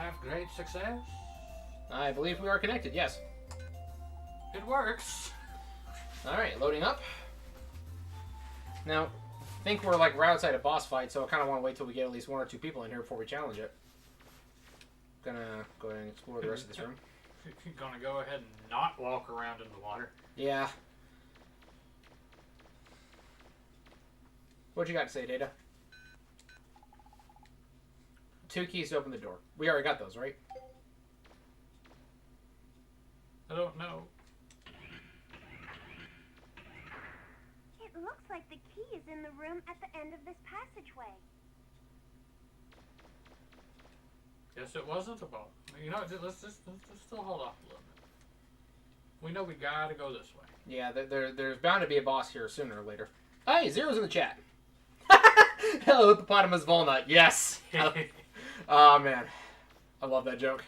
have great success. I believe we are connected, yes. It works. Alright, loading up. Now, I think we're like right outside a boss fight, so I kind of want to wait till we get at least 1 or 2 people in here before we challenge it. Gonna go ahead and explore the rest of this room. Gonna go ahead and not walk around in the water. Yeah. What you got to say, Data? 2 keys to open the door. We already got those, right? I don't know. It looks like the key is in the room at the end of this passageway. Guess it wasn't a ball. You know, let's just still hold off a little bit. We know we gotta go this way. Yeah, there's bound to be a boss here sooner or later. Hey, Zero's in the chat. Hello, hippopotamus walnut. Yes. Oh man, I love that joke.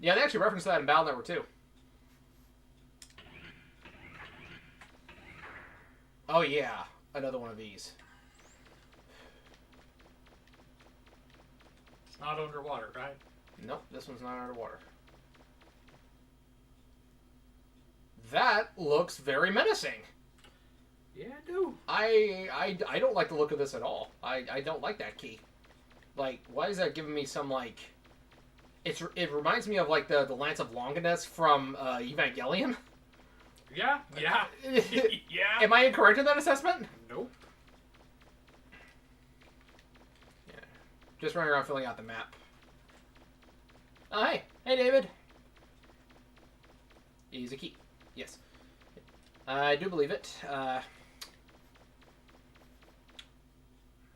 Yeah, they actually referenced that in Battle Network too. Oh yeah, another one of these. It's not underwater, right? Nope, this one's not underwater. That looks very menacing. Yeah, I do. I don't like the look of this at all. I don't like that key. Like, why is that giving me some, like... It reminds me of, like, the Lance of Longinus from Evangelion. Yeah. Yeah. Am I incorrect in that assessment? Nope. Yeah. Just running around filling out the map. Oh, hey. Hey, David. Use a key. Yes. I do believe it.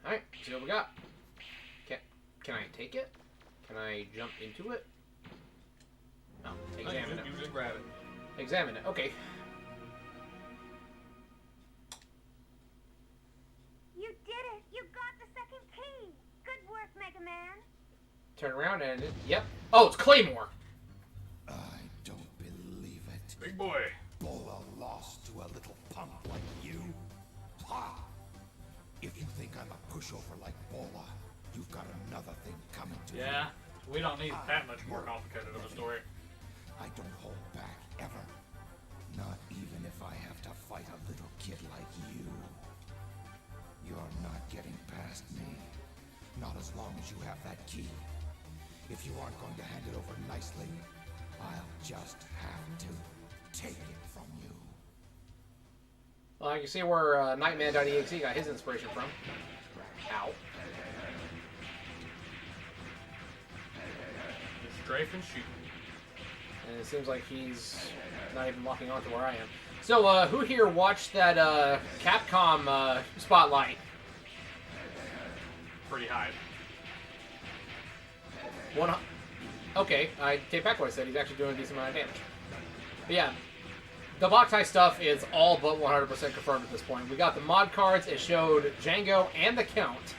Alright, see what we got. Can I take it? Can I jump into it? No. Examine it. You just grab it. Examine it. Okay. You did it! You got the second key! Good work, Megaman! Turn around and... Yep. Oh, it's Claymore! I don't believe it. Big boy. Bola lost to a little punk like you? Ha! If you think I'm a pushover like Bola, you've got another thing coming to you. Yeah. We don't need that much more complicated of a story. I don't hold back, ever. Not even if I have to fight a little kid like you. You're not getting past me. Not as long as you have that key. If you aren't going to hand it over nicely, I'll just have to take it from you. Well, you can see where Nightman.exe got his inspiration from. Ow. Strafe and shoot. And it seems like he's not even locking on to where I am. So, who here watched that Capcom spotlight? Pretty high. Okay, I take back what I said. He's actually doing a decent amount of damage. But yeah, the Boktai stuff is all but 100% confirmed at this point. We got the mod cards. It showed Django and the Count.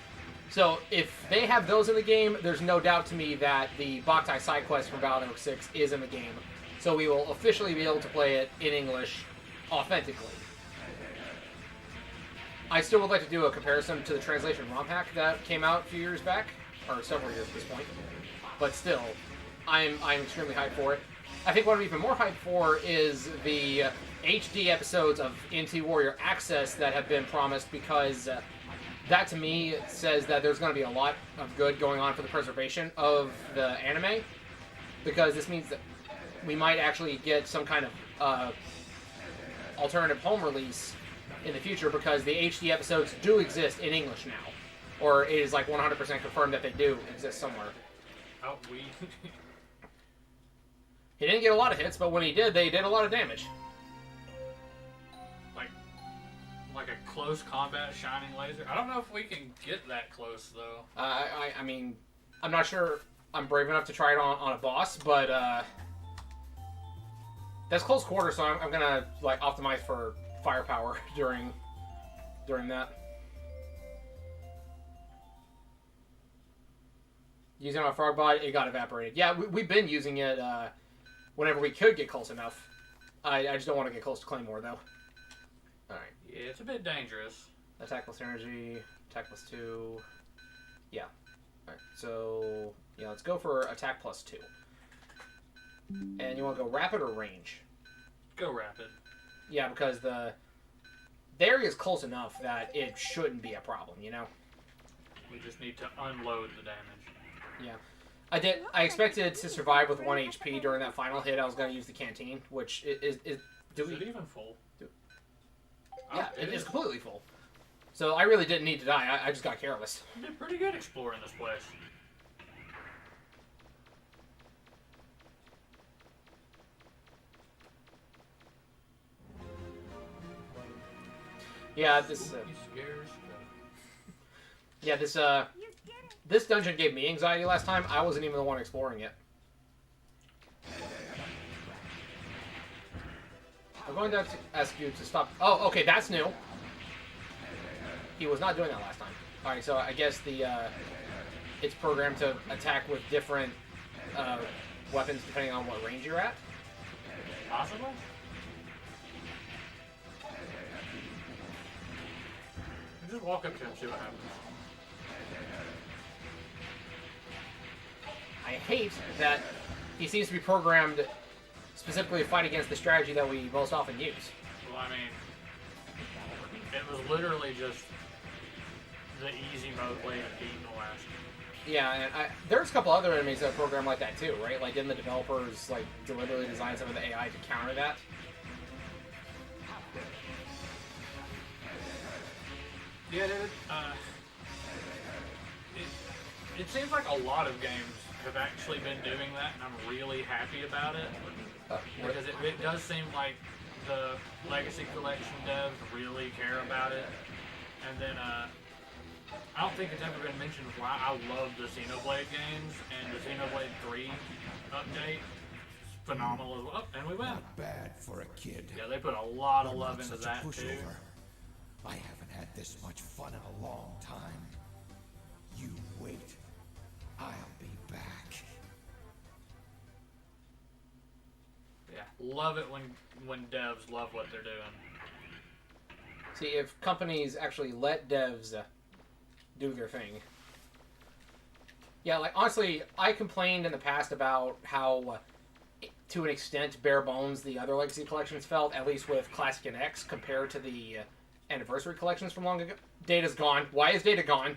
So if they have those in the game, there's no doubt to me that the Boktai side quest from Battle Network 6 is in the game. So we will officially be able to play it in English authentically. I still would like to do a comparison to the translation ROM hack that came out a few years back, or several years at this point. But still, I'm extremely hyped for it. I think what I'm even more hyped for is the HD episodes of NT Warrior Access that have been promised, because that to me says that there's going to be a lot of good going on for the preservation of the anime, because this means that we might actually get some kind of alternative home release in the future, because the HD episodes do exist in English now, or it is like 100% confirmed that they do exist somewhere. Oh, we... He didn't get a lot of hits, but when he did, they did a lot of damage. like a close combat shining laser. I don't know if we can get that close, though. I mean, I'm not sure I'm brave enough to try it on a boss, but that's close quarters, so I'm gonna like optimize for firepower during that. Using it on Frogbot, it got evaporated. Yeah, we've been using it whenever we could get close enough. I just don't want to get close to Claymore, though. Alright. Yeah, it's a bit dangerous. Attack plus energy, attack plus 2. Yeah. Alright, so yeah, let's go for attack plus 2. And you want to go rapid or range? Go rapid. Yeah, because the area is close enough that it shouldn't be a problem, you know? We just need to unload the damage. Yeah. I expected to survive with 1 HP during that final hit. I was going to use the canteen, which is Is it even full? Yeah, it is completely full. So I really didn't need to die. I just got careless. You did pretty good exploring this place. Yeah, this He scares. yeah, this You did it. this dungeon gave me anxiety last time. I wasn't even the one exploring it. I'm going to ask you to stop. Oh, okay, that's new. He was not doing that last time. All right, so I guess it's programmed to attack with different weapons depending on what range you're at. Possibly? Just walk up to him and see what happens. I hate that he seems to be programmed specifically to fight against the strategy that we most often use. Well, I mean, it was literally just the easy mode way of beating the last. Yeah, and there's a couple other enemies that are programmed like that too, right? Like, didn't the developers like deliberately design some of the AI to counter that? Yeah, it seems like a lot of games have actually been doing that, and I'm really happy about it. Because it does seem like the Legacy Collection devs really care about it. And then, I don't think it's ever been mentioned why I love the Xenoblade games, and the Xenoblade 3 update is phenomenal as well. And we win. Not bad for a kid. Yeah, they put a lot of You're love not into such a that too. pushover. I haven't had this much fun in a long time. You wait. I'll be back. Yeah, love it when devs love what they're doing. See, if companies actually let devs do their thing. Yeah, like, honestly, I complained in the past about how, to an extent, bare bones the other Legacy collections felt, at least with Classic and X, compared to the Anniversary collections from long ago. Data's gone. Why is Data gone?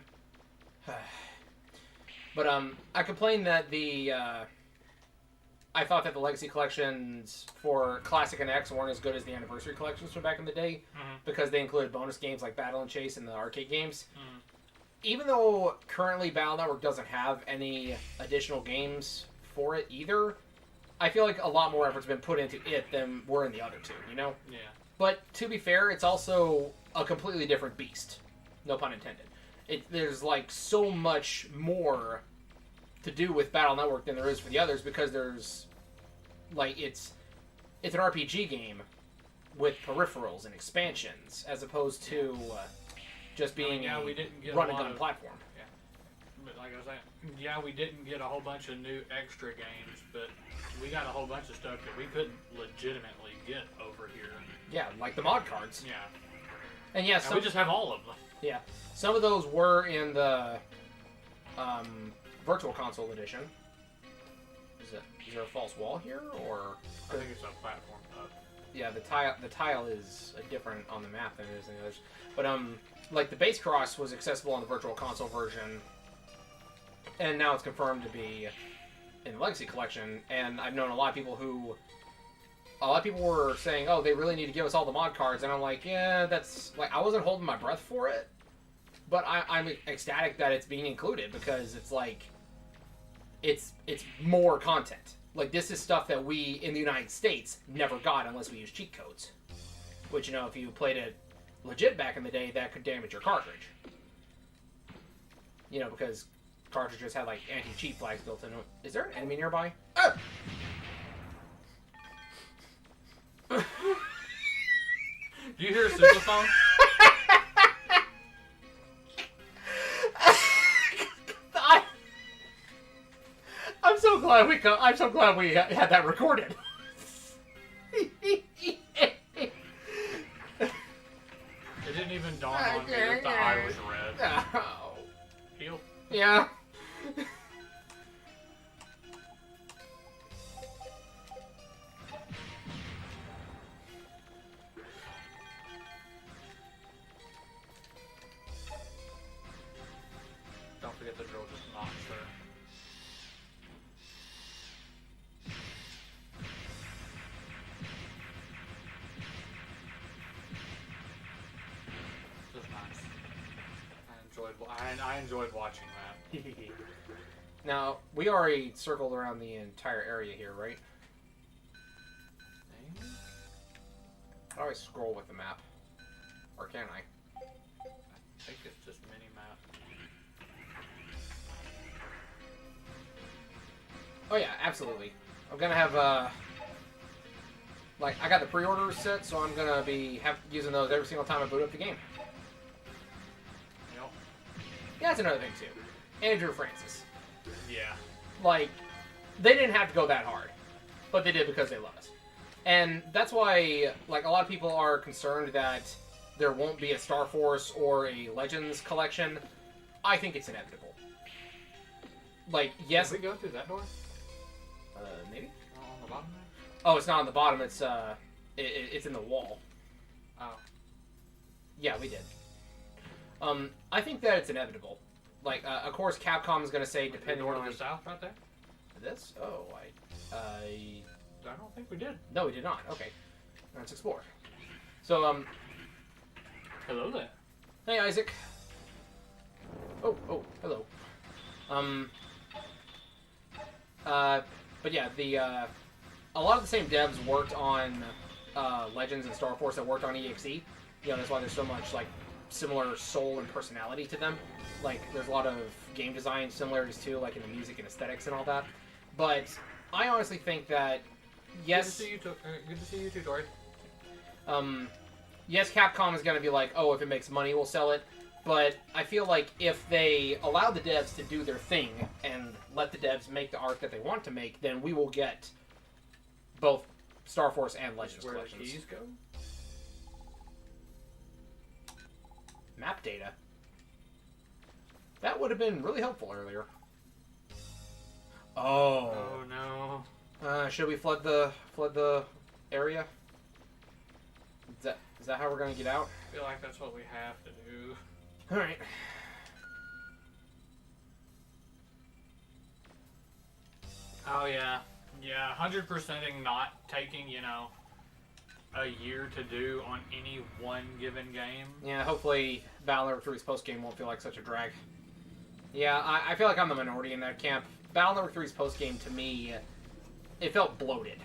But, I complained that I thought that the Legacy collections for Classic and X weren't as good as the Anniversary collections from back in the day, because they included bonus games like Battle and Chase and the arcade games. Even though currently Battle Network doesn't have any additional games for it either, I feel like a lot more effort's been put into it than were in the other two, you know? Yeah. But to be fair, it's also a completely different beast. No pun intended. There's like so much more to do with Battle Network than there is for the others, because there's like it's an RPG game with peripherals and expansions as opposed to just being we didn't get run a and lot gun of, platform. Yeah. But like I was saying, yeah, we didn't get a whole bunch of new extra games, but we got a whole bunch of stuff that we couldn't legitimately get over here. Yeah, like the mod cards. Yeah. And yeah, We just have all of them. Yeah, some of those were in the Virtual Console edition. Is there a false wall here, or? I think it's a platform up. Yeah, the tile is different on the map than it is in the others. But like the base cross was accessible on the Virtual Console version, and now it's confirmed to be in the Legacy Collection. And I've known a lot of people were saying, "Oh, they really need to give us all the mod cards," and I'm like, "Yeah, that's like I wasn't holding my breath for it." But I'm ecstatic that it's being included, because it's like, it's more content. Like, this is stuff that we, in the United States, never got unless we used cheat codes. Which, you know, if you played it legit back in the day, that could damage your cartridge. You know, because cartridges had, like, anti-cheat flags built into it. Is there an enemy nearby? Oh! Do you hear a sousaphone? I'm so glad we had that recorded. It didn't even dawn on me that the eye was red. Oh. Heal. Yeah. to get the drill just knocks her. This is nice. I enjoyed watching that. Now, we already circled around the entire area here, right? I always scroll with the map. Or can I? I think it's just mini map. Oh yeah, absolutely. I'm gonna have like I got the pre-orders set, so I'm gonna be using those every single time I boot up the game. Yep. Yeah, that's another thing too. Andrew Francis. Yeah. Like, they didn't have to go that hard, but they did because they love us. And that's why, like, a lot of people are concerned that there won't be a Star Force or a Legends collection. I think it's inevitable. Like, yes... Did we go through that door? Maybe? On the bottom there? Oh, it's not on the bottom. It's, it's in the wall. Oh. Yeah, we did. I think that it's inevitable. Like, of course, Capcom is going to say, depending on... the south right there? This? Oh, I don't think we did. No, we did not. Okay. Let's explore. So, Hello there. Hey, Isaac. Oh, hello. But yeah, a lot of the same devs worked on Legends and Star Force that worked on EXE. You know, that's why there's so much, like, similar soul and personality to them. Like, there's a lot of game design similarities too, like in the music and aesthetics and all that. But I honestly think that, yes... Good to see you too, Dory. Yes, Capcom is going to be like, oh, if it makes money, we'll sell it. But I feel like if they allow the devs to do their thing and let the devs make the art that they want to make, then we will get both Star Force and Legends Where collections. the keys go? Map data. That would have been really helpful earlier. Oh. Oh no. Should we flood the area? Is that how we're gonna get out? I feel like that's what we have to do. All right. Oh yeah, 100%ing not taking, you know, a year to do on any one given game. Yeah, hopefully Battle Network 3's post-game won't feel like such a drag. Yeah, I feel like I'm the minority in that camp. Battle Network 3's post-game, to me, it felt bloated.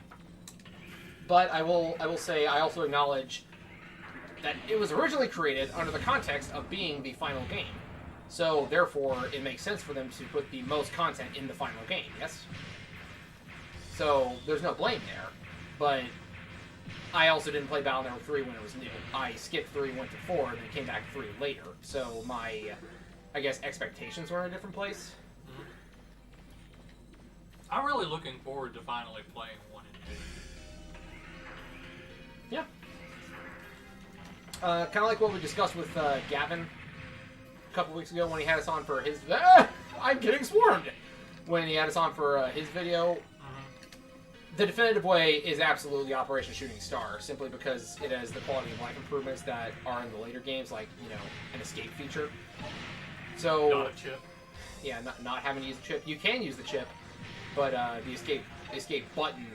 But I will say, I also acknowledge that it was originally created under the context of being the final game. So, therefore, it makes sense for them to put the most content in the final game, yes? So, there's no blame there. But I also didn't play Battle Network 3 when it was new. I skipped 3, went to 4, and then came back to 3 later. So my, I guess, expectations were in a different place. Mm-hmm. I'm really looking forward to finally playing 1 and 2. Yeah. Kind of like what we discussed with Gavin a couple weeks ago when he had us on for his... I'm getting swarmed! When he had us on for his video. The definitive way is absolutely Operation Shooting Star, simply because it has the quality of life improvements that are in the later games, like, you know, an escape feature. So, Not a chip. Yeah, not having to use the chip. You can use the chip, but the escape button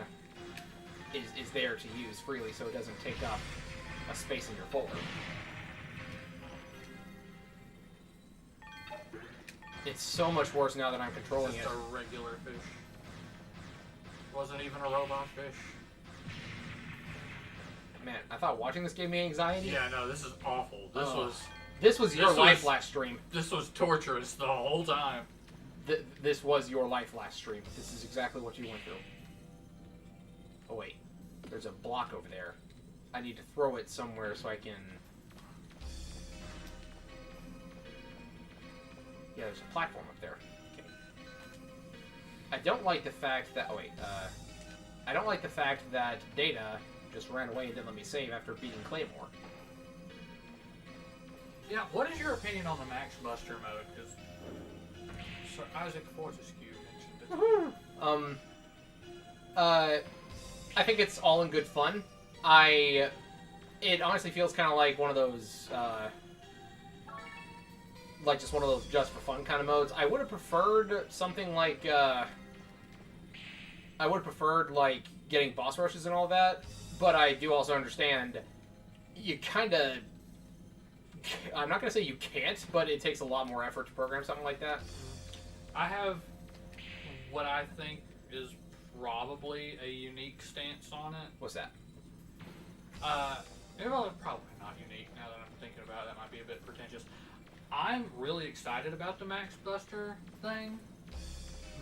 is there to use freely, so it doesn't take up a space in your folder. It's so much worse now that I'm controlling Just it. a regular fish. Wasn't even a robot fish. Man, I thought watching this gave me anxiety. Yeah, no, this is awful. This was your this life was- last stream. This was torturous the whole time. This was your life last stream. This is exactly what you went through. Oh wait, there's a block over there. I need to throw it somewhere so I can... Yeah, there's a platform up there. Okay. I don't like the fact that... Oh wait, I don't like the fact that Data just ran away and didn't let me save after beating Claymore. Yeah, what is your opinion on the Max Buster mode? Because Sir Isaac Fortescue mentioned it. I think it's all in good fun. It honestly feels kind of like one of those, like just one of those just for fun kind of modes. I would have preferred something like getting boss rushes and all that, but I do also understand you kind of. I'm not gonna say you can't, but it takes a lot more effort to program something like that. I have what I think is probably a unique stance on it. What's that? Well, probably not unique now that I'm thinking about it. That might be a bit pretentious. I'm really excited about the Max Buster thing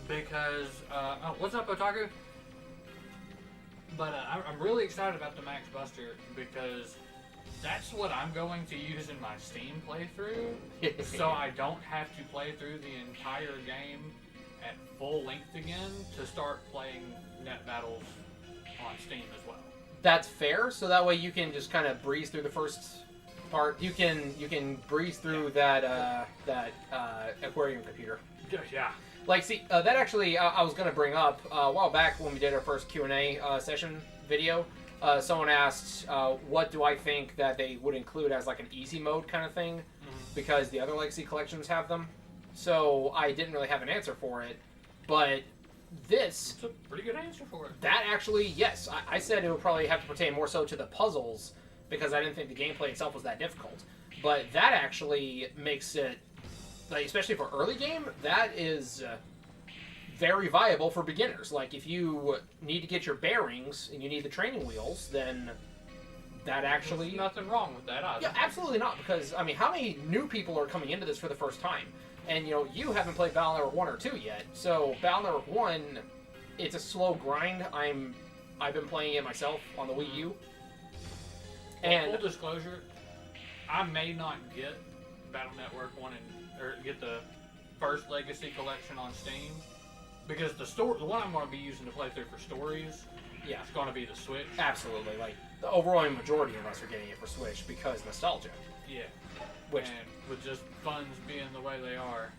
because, what's up, Otaku? But I'm really excited about the Max Buster because that's what I'm going to use in my Steam playthrough, so I don't have to play through the entire game at full length again to start playing net battles on Steam as well. That's fair. So that way you can just kind of breeze through the first part. You can breeze through that aquarium computer. Yeah. Like, see, that actually I was gonna bring up a while back when we did our first Q&A session video. Someone asked, what do I think that they would include as like an easy mode kind of thing, because the other Legacy collections have them. So I didn't really have an answer for it, but this... It's a pretty good answer for it. That actually, yes. I said it would probably have to pertain more so to the puzzles, because I didn't think the gameplay itself was that difficult. But that actually makes it, like, especially for early game, that is... very viable for beginners. Like, if you need to get your bearings and you need the training wheels, then that actually... There's nothing wrong with that either. Yeah, absolutely not, because, I mean, how many new people are coming into this for the first time? And, you know, you haven't played Battle Network 1 or 2 yet, so Battle Network 1, it's a slow grind. I've been playing it myself on the Wii U. And full disclosure, I may not get Battle Network 1 or get the first Legacy collection on Steam, because the one I'm going to be using to play through for stories, yeah, it's going to be the Switch. Absolutely. Like, the overwhelming majority of us are getting it for Switch because nostalgia. Yeah. Which, and with just funds being the way they are.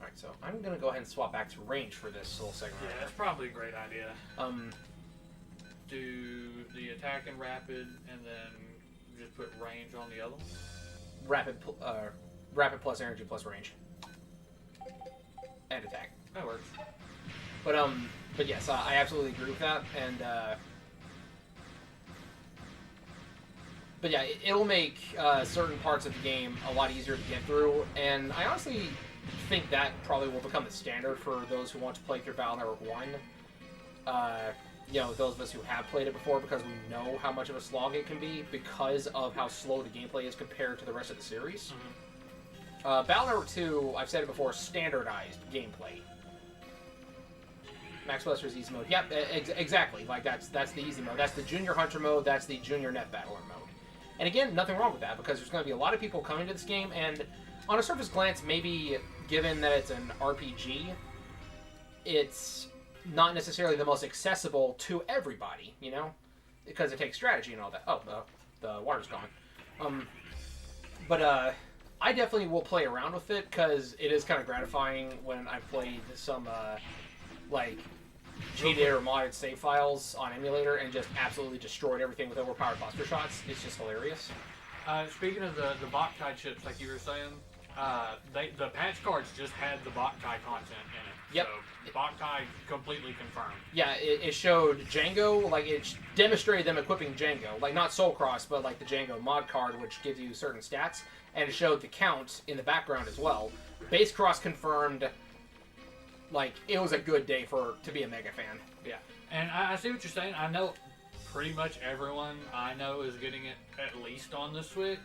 Alright, so I'm going to go ahead and swap back to range for this little segment. Yeah, that's probably a great idea. Do the attack and rapid, and then just put range on the other one? Rapid plus energy plus range. And attack. That works. But yes, I absolutely agree with that, and but yeah, it'll make certain parts of the game a lot easier to get through, and I honestly think that probably will become the standard for those who want to play through Battle Network 1. You know, those of us who have played it before, because we know how much of a slog it can be because of how slow the gameplay is compared to the rest of the series. Battle Network 2, I've said it before, standardized gameplay. Max Buster's easy mode. Yep, exactly. Like, that's the easy mode. That's the Junior Hunter mode. That's the Junior Net Battler mode. And again, nothing wrong with that, because there's going to be a lot of people coming to this game, and on a surface glance, maybe given that it's an RPG, it's not necessarily the most accessible to everybody, you know? Because it takes strategy and all that. Oh, the water's gone. But I definitely will play around with it, because it is kind of gratifying when I've played some, like, cheated or modded save files on emulator and just absolutely destroyed everything with overpowered buster shots. It's just hilarious. Speaking of the Boktai chips, like you were saying, the patch cards just had the Boktai content in it. Yep. So Boktai completely confirmed. Yeah, it showed Django, like it demonstrated them equipping Django. Like not Soul Cross, but like the Django mod card, which gives you certain stats. And it showed the count in the background as well. Base Cross confirmed. Like, it was a good day to be a Mega fan. Yeah. And I see what you're saying. I know pretty much everyone I know is getting it at least on the Switch.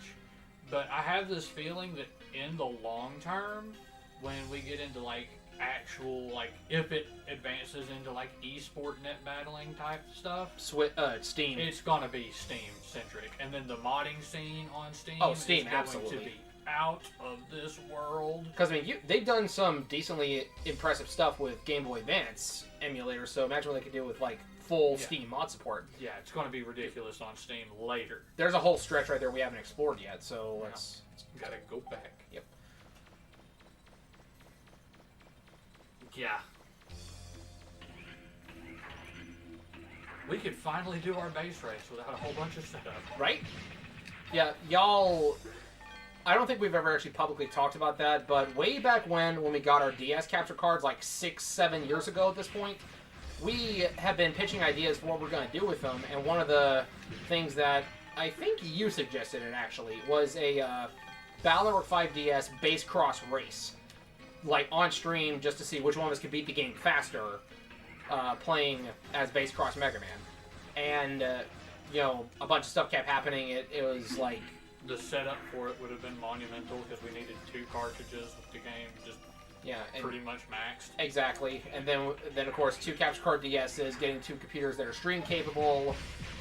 But I have this feeling that in the long term, when we get into, like, actual, like, if it advances into, like, esport net battling type stuff. Steam. It's going to be Steam-centric. And then the modding scene on Steam, Steam, is absolutely. going to be out of this world. Because, I mean, they've done some decently impressive stuff with Game Boy Advance emulators, so imagine what they could do with, like, full Steam mod support. Yeah, it's going to be ridiculous on Steam later. There's a whole stretch right there we haven't explored yet, so let's... Gotta go back. Yep. Yeah. We could finally do our base race without a whole bunch of setup. Right? Yeah, y'all... I don't think we've ever actually publicly talked about that, but way back when we got our DS capture cards, like 6-7 years ago at this point, we have been pitching ideas for what we're going to do with them, and one of the things that I think you suggested it actually was a Battle Network 5 DS base cross race, like on stream, just to see which one of us could beat the game faster, playing as base cross Megaman. And you know, a bunch of stuff kept happening. It was like the setup for it would have been monumental because we needed 2 cartridges with the game just pretty much maxed. Exactly. And then of course 2 capture card DSs, getting 2 computers that are stream capable,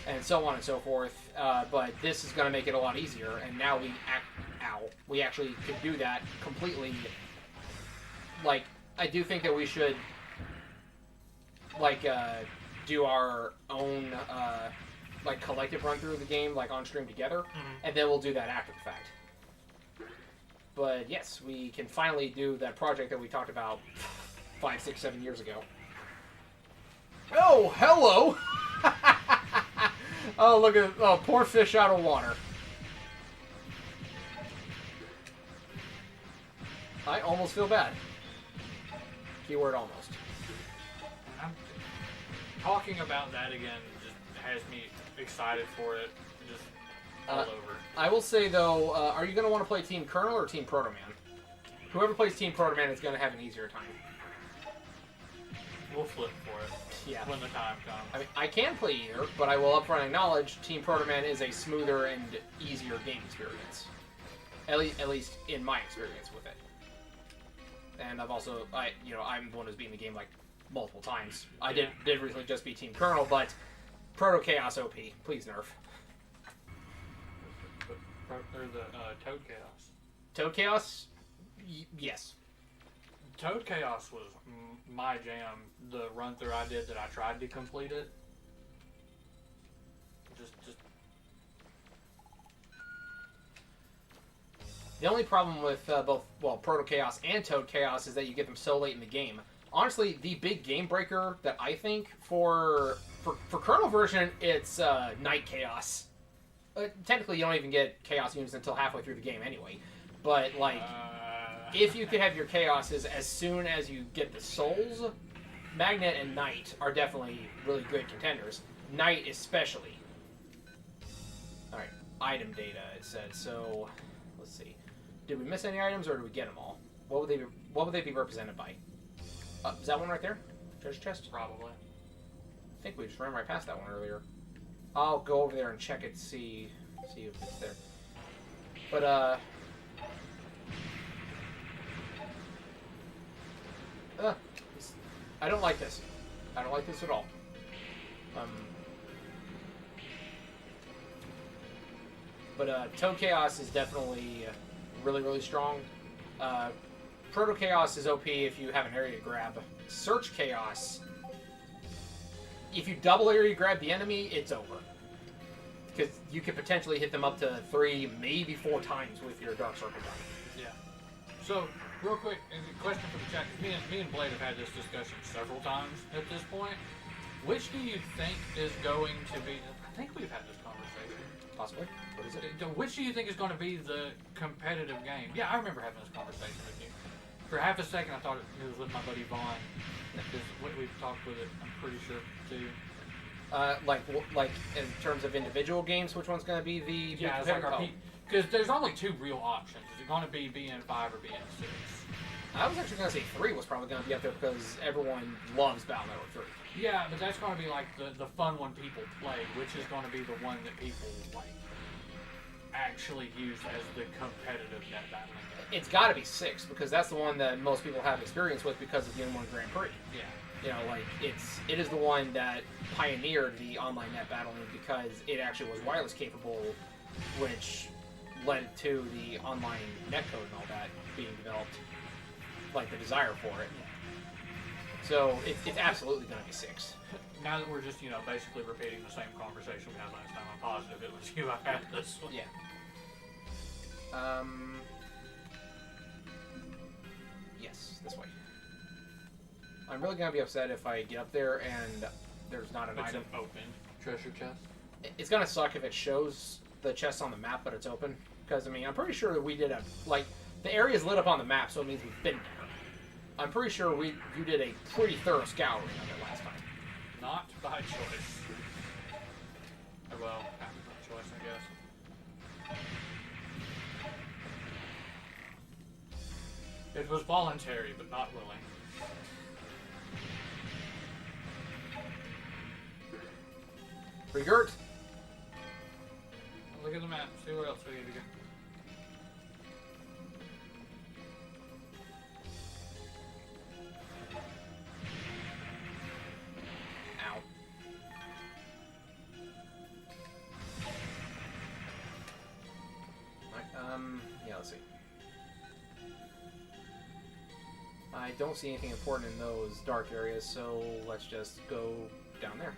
and so on and so forth. But this is going to make it a lot easier, and now we actually could do that completely. Like, I do think that we should like do our own like collective run through of the game, like on stream together, and then we'll do that after the fact. But yes, we can finally do that project that we talked about 5, 6, 7 years ago. Oh, hello! Oh, look at poor fish out of water. I almost feel bad. Keyword almost. Talking about that again just has me excited for it, just all over. I will say, though, are you going to want to play Team Colonel or Team Proto Man? Whoever plays Team Proto Man is going to have an easier time. We'll flip for it when the time comes. I mean, I can play either, but I will upfront acknowledge Team Proto Man is a smoother and easier game experience. At least in my experience with it. And I've also, I'm the one who's beaten the game like multiple times. I did recently just beat Team Colonel, but Proto Chaos OP, please nerf. Or the Toad Chaos. Toad Chaos? Yes. Toad Chaos was my jam. The run through I did that I tried to complete it. Just. The only problem with both Proto Chaos and Toad Chaos is that you get them so late in the game. Honestly, the big game breaker that I think for Colonel version, it's Night Chaos. Technically, you don't even get Chaos units until halfway through the game anyway. But, like, if you could have your Chaoses as soon as you get the Souls, Magnet and Knight are definitely really good contenders. Knight especially. Alright, item data, it said. So, let's see. Did we miss any items, or did we get them all? What would they be represented by? Is that one right there? Treasure chest? Probably. I think we just ran right past that one earlier. I'll go over there and check it, see if it's there. But, I don't like this. I don't like this at all. But Toad Chaos is definitely really, really strong. Proto Chaos is OP if you have an area grab. Search Chaos, if you double area grab the enemy, it's over. Because you could potentially hit them up to 3, maybe 4 times with your Dark Circle gun. Yeah. So, real quick, a question for the chat. Me and Blade have had this discussion several times at this point. Which do you think is going to be... I think we've had this conversation. Possibly. What is it? Which do you think is going to be the competitive game? Yeah, I remember having this conversation with you. For half a second, I thought it was with my buddy Vaughn. Because we've talked with it, I'm pretty sure, too. Like in terms of individual games, which one's going to be the... Yeah, it's like our... Because there's only 2 real options. Is it going to be BN5 or BN6? I was actually going to say 3 was probably going to be up there because everyone loves Battle Network 3. Yeah, but that's going to be like the fun one people play, which is going to be the one that people like actually use as the competitive net battling game. It's got to be 6 because that's the one that most people have experience with because of the N1 Grand Prix. Yeah. You know, like it is the one that pioneered the online net battling because it actually was wireless capable, which led to the online netcode and all that being developed, like the desire for it. So it's absolutely going to be 6. Now that we're just, basically repeating the same conversation we had last time, I'm positive it was you I had this one. Yeah. Yes, this way. I'm really going to be upset if I get up there and there's not an item. Open treasure chest. It's going to suck if it shows the chest on the map, but it's open. Because, I mean, I'm pretty sure that we did the area is lit up on the map, so it means we've been there. I'm pretty sure you did a pretty thorough scouring of it last time. Not by choice. Or, well, by choice, I guess. It was voluntary, but not willing. Regurt. Look at the map, see where else we need to go. Ow. Yeah, let's see. I don't see anything important in those dark areas, so let's just go down there.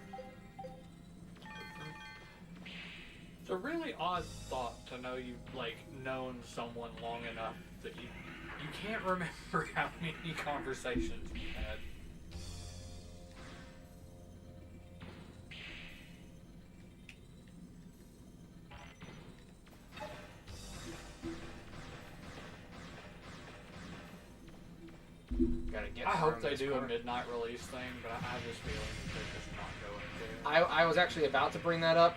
It's a really odd thought to know you've, like, known someone long enough that you can't remember how many conversations you had. Gotta get I hope around they this do corner. a midnight release thing, but I have this feeling that they're just not going to. I was actually about to bring that up.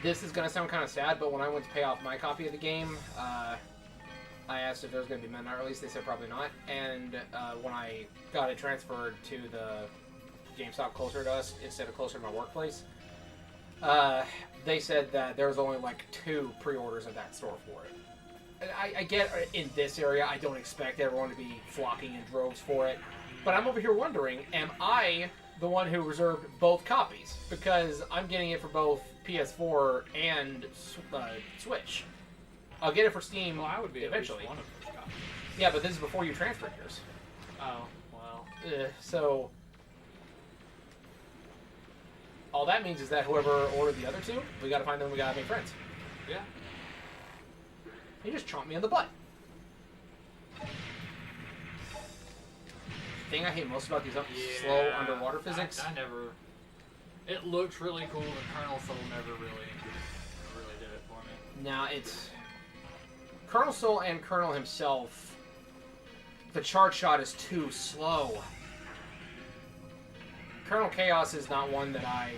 This is going to sound kind of sad, but when I went to pay off my copy of the game, I asked if there was going to be midnight release. They said probably not. And when I got it transferred to the GameStop closer to us instead of closer to my workplace, they said that there was only like 2 pre-orders in that store for it. And I get in this area, I don't expect everyone to be flocking in droves for it. But I'm over here wondering, am I the one who reserved both copies? Because I'm getting it for both PS4 and Switch. I'll get it for Steam Well, I would be eventually. at least one of those copies. Yeah, but this is before you transferred yours. Oh, well. So all that means is that whoever ordered the other 2, we gotta find them, we gotta make friends. Yeah. He just chomped me in the butt. The thing I hate most about these slow underwater physics. I never. It looks really cool, but Colonel Soul never really did it for me. Now it's Colonel Soul and Colonel himself. The charge shot is too slow. Colonel Chaos is not one that I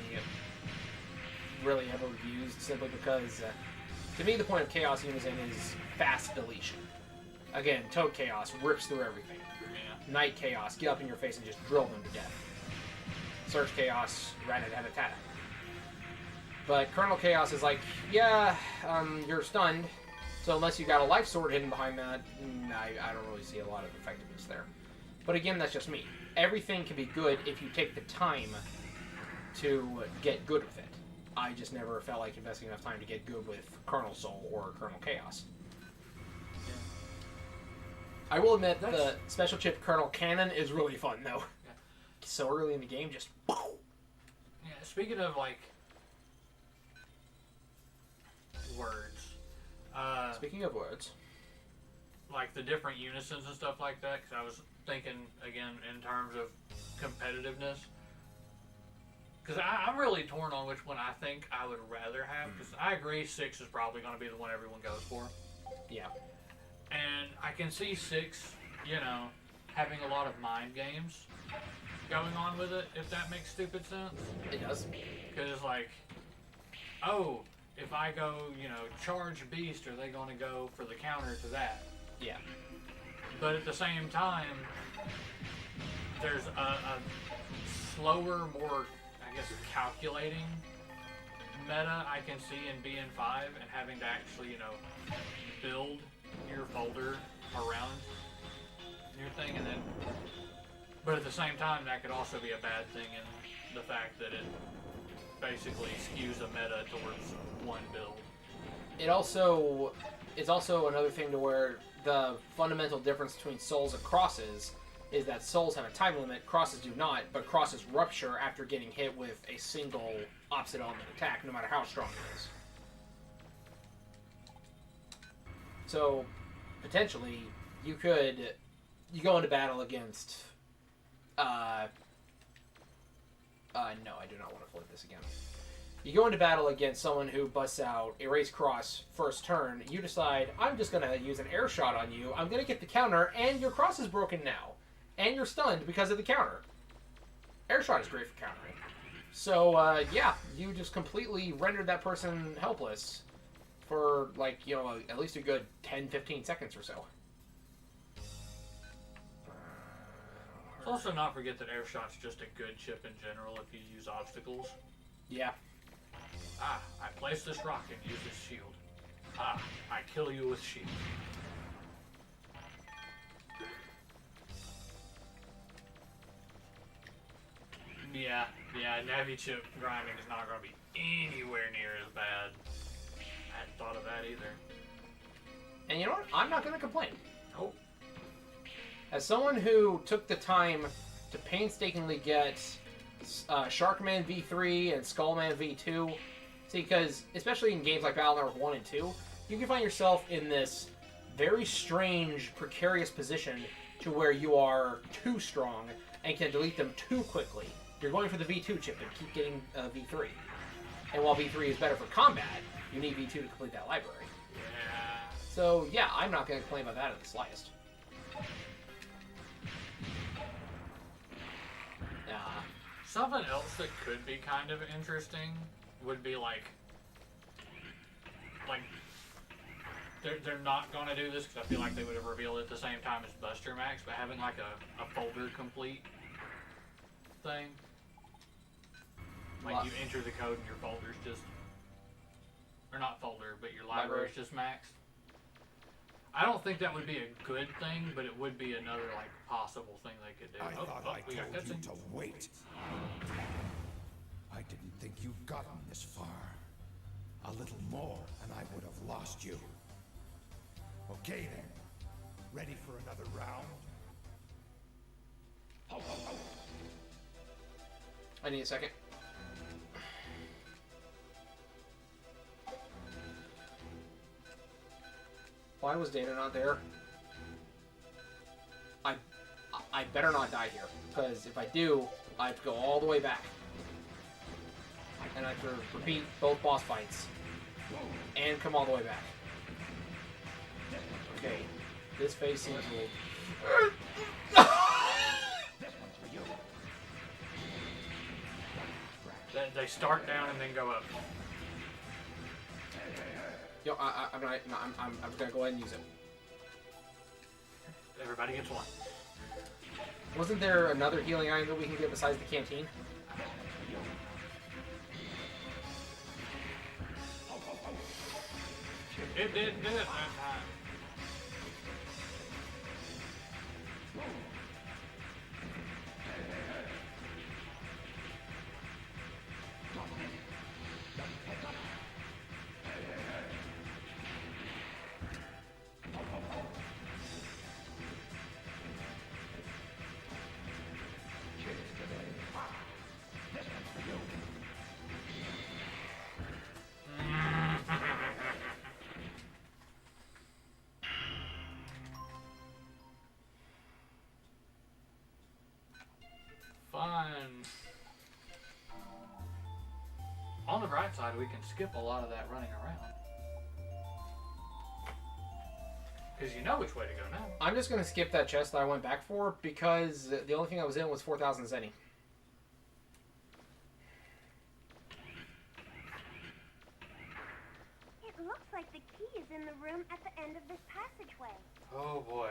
really ever used simply because, to me, the point of Chaos Unison is fast deletion. Again, Toad Chaos rips through everything. Yeah. Night Chaos, get up in your face and just drill them to death. Surge Chaos, rat-a-tat-a-tat. But Colonel Chaos is like, yeah, you're stunned, so unless you got a life sword hidden behind that, I don't really see a lot of effectiveness there. But again, that's just me. Everything can be good if you take the time to get good with it. I just never felt like investing enough time to get good with Colonel Soul or Colonel Chaos. Yeah. I will admit the special chip Colonel Cannon is really fun, though. Yeah. So early in the game, just... Yeah, speaking of, like, words. Speaking of words. Like, the different unisons and stuff like that, because I was thinking, again, in terms of competitiveness. Because I'm really torn on which one I think I would rather have, because I agree 6 is probably going to be the one everyone goes for. Yeah. And I can see 6, you know, having a lot of mind games going on with it, if that makes stupid sense. It does. Because, like, oh, if I go, you know, charge beast, are they going to go for the counter to that? Yeah. But at the same time, there's a slower, more, I guess, calculating meta I can see in BN5 and having to actually, you know, build your folder around your thing, and then, but at the same time, that could also be a bad thing in the fact that it basically skews a meta towards one build. It's also another thing to where the fundamental difference between souls and crosses is that souls have a time limit, crosses do not, but crosses rupture after getting hit with a single opposite element attack, no matter how strong it is. So, potentially, you go into battle against, no, I do not want to flip this again. You go into battle against someone who busts out Erase Cross first turn. You decide, I'm just going to use an air shot on you. I'm going to get the counter, and your cross is broken now. And you're stunned because of the counter. Air shot is great for countering. So, yeah, you just completely rendered that person helpless for, like, you know, at least a good 10, 15 seconds or so. Let's also not forget that air shot's just a good chip in general if you use obstacles. Yeah. Ah, I place this rock and use this shield. Ah, I kill you with shield. Yeah, Navi chip grinding is not going to be anywhere near as bad. I hadn't thought of that either. And you know what? I'm not going to complain. Nope. As someone who took the time to painstakingly get Sharkman V3 and Skullman V2, see, because especially in games like Battle Network 1 and 2, you can find yourself in this very strange, precarious position to where you are too strong and can delete them too quickly. You're going for the V2 chip and keep getting V3. And while V3 is better for combat, you need V2 to complete that library. Yeah. So, yeah, I'm not going to complain about that in the slightest. Something else that could be kind of interesting would be like they're not going to do this because I feel like they would have revealed it at the same time as Buster Max, but having like a folder complete thing. Like you enter the code and your folder's just, or not folder, but your library's just maxed. I don't think that would be a good thing, but it would be another like possible thing they could do. I thought I we got told you cutscene. to wait. I didn't think you'd gotten this far. A little more, and I would have lost you. Okay then. Ready for another round? I need a second. Why was Data not there? I better not die here, because if I do, I have to go all the way back. And I have to repeat both boss fights. And come all the way back. Okay. This phase seems a little... They start down and then go up. Yo, I'm gonna go ahead and use it. Everybody gets one. Wasn't there another healing item that we can get besides the canteen? It didn't do it that time. Fun. On the bright side, we can skip a lot of that running around. Because you know which way to go now. I'm just going to skip that chest that I went back for because the only thing I was in was 4,000 Zenny. It looks like the key is in the room at the end of this passageway. Oh boy.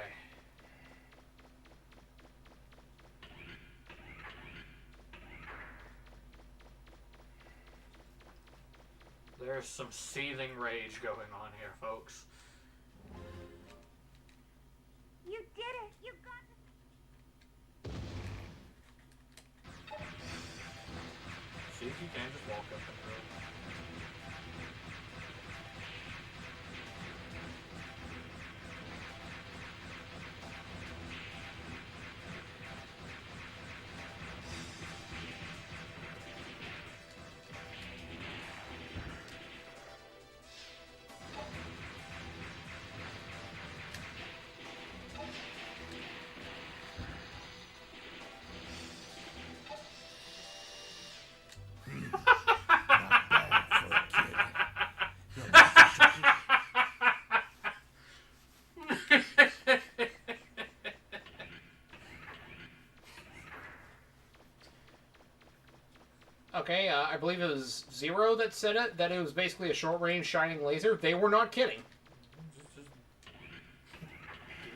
There's some seething rage going on here, folks. You did it! You got it! See if you can just walk up and through. Okay, I believe it was Zero that said it, that it was basically a short-range shining laser. They were not kidding.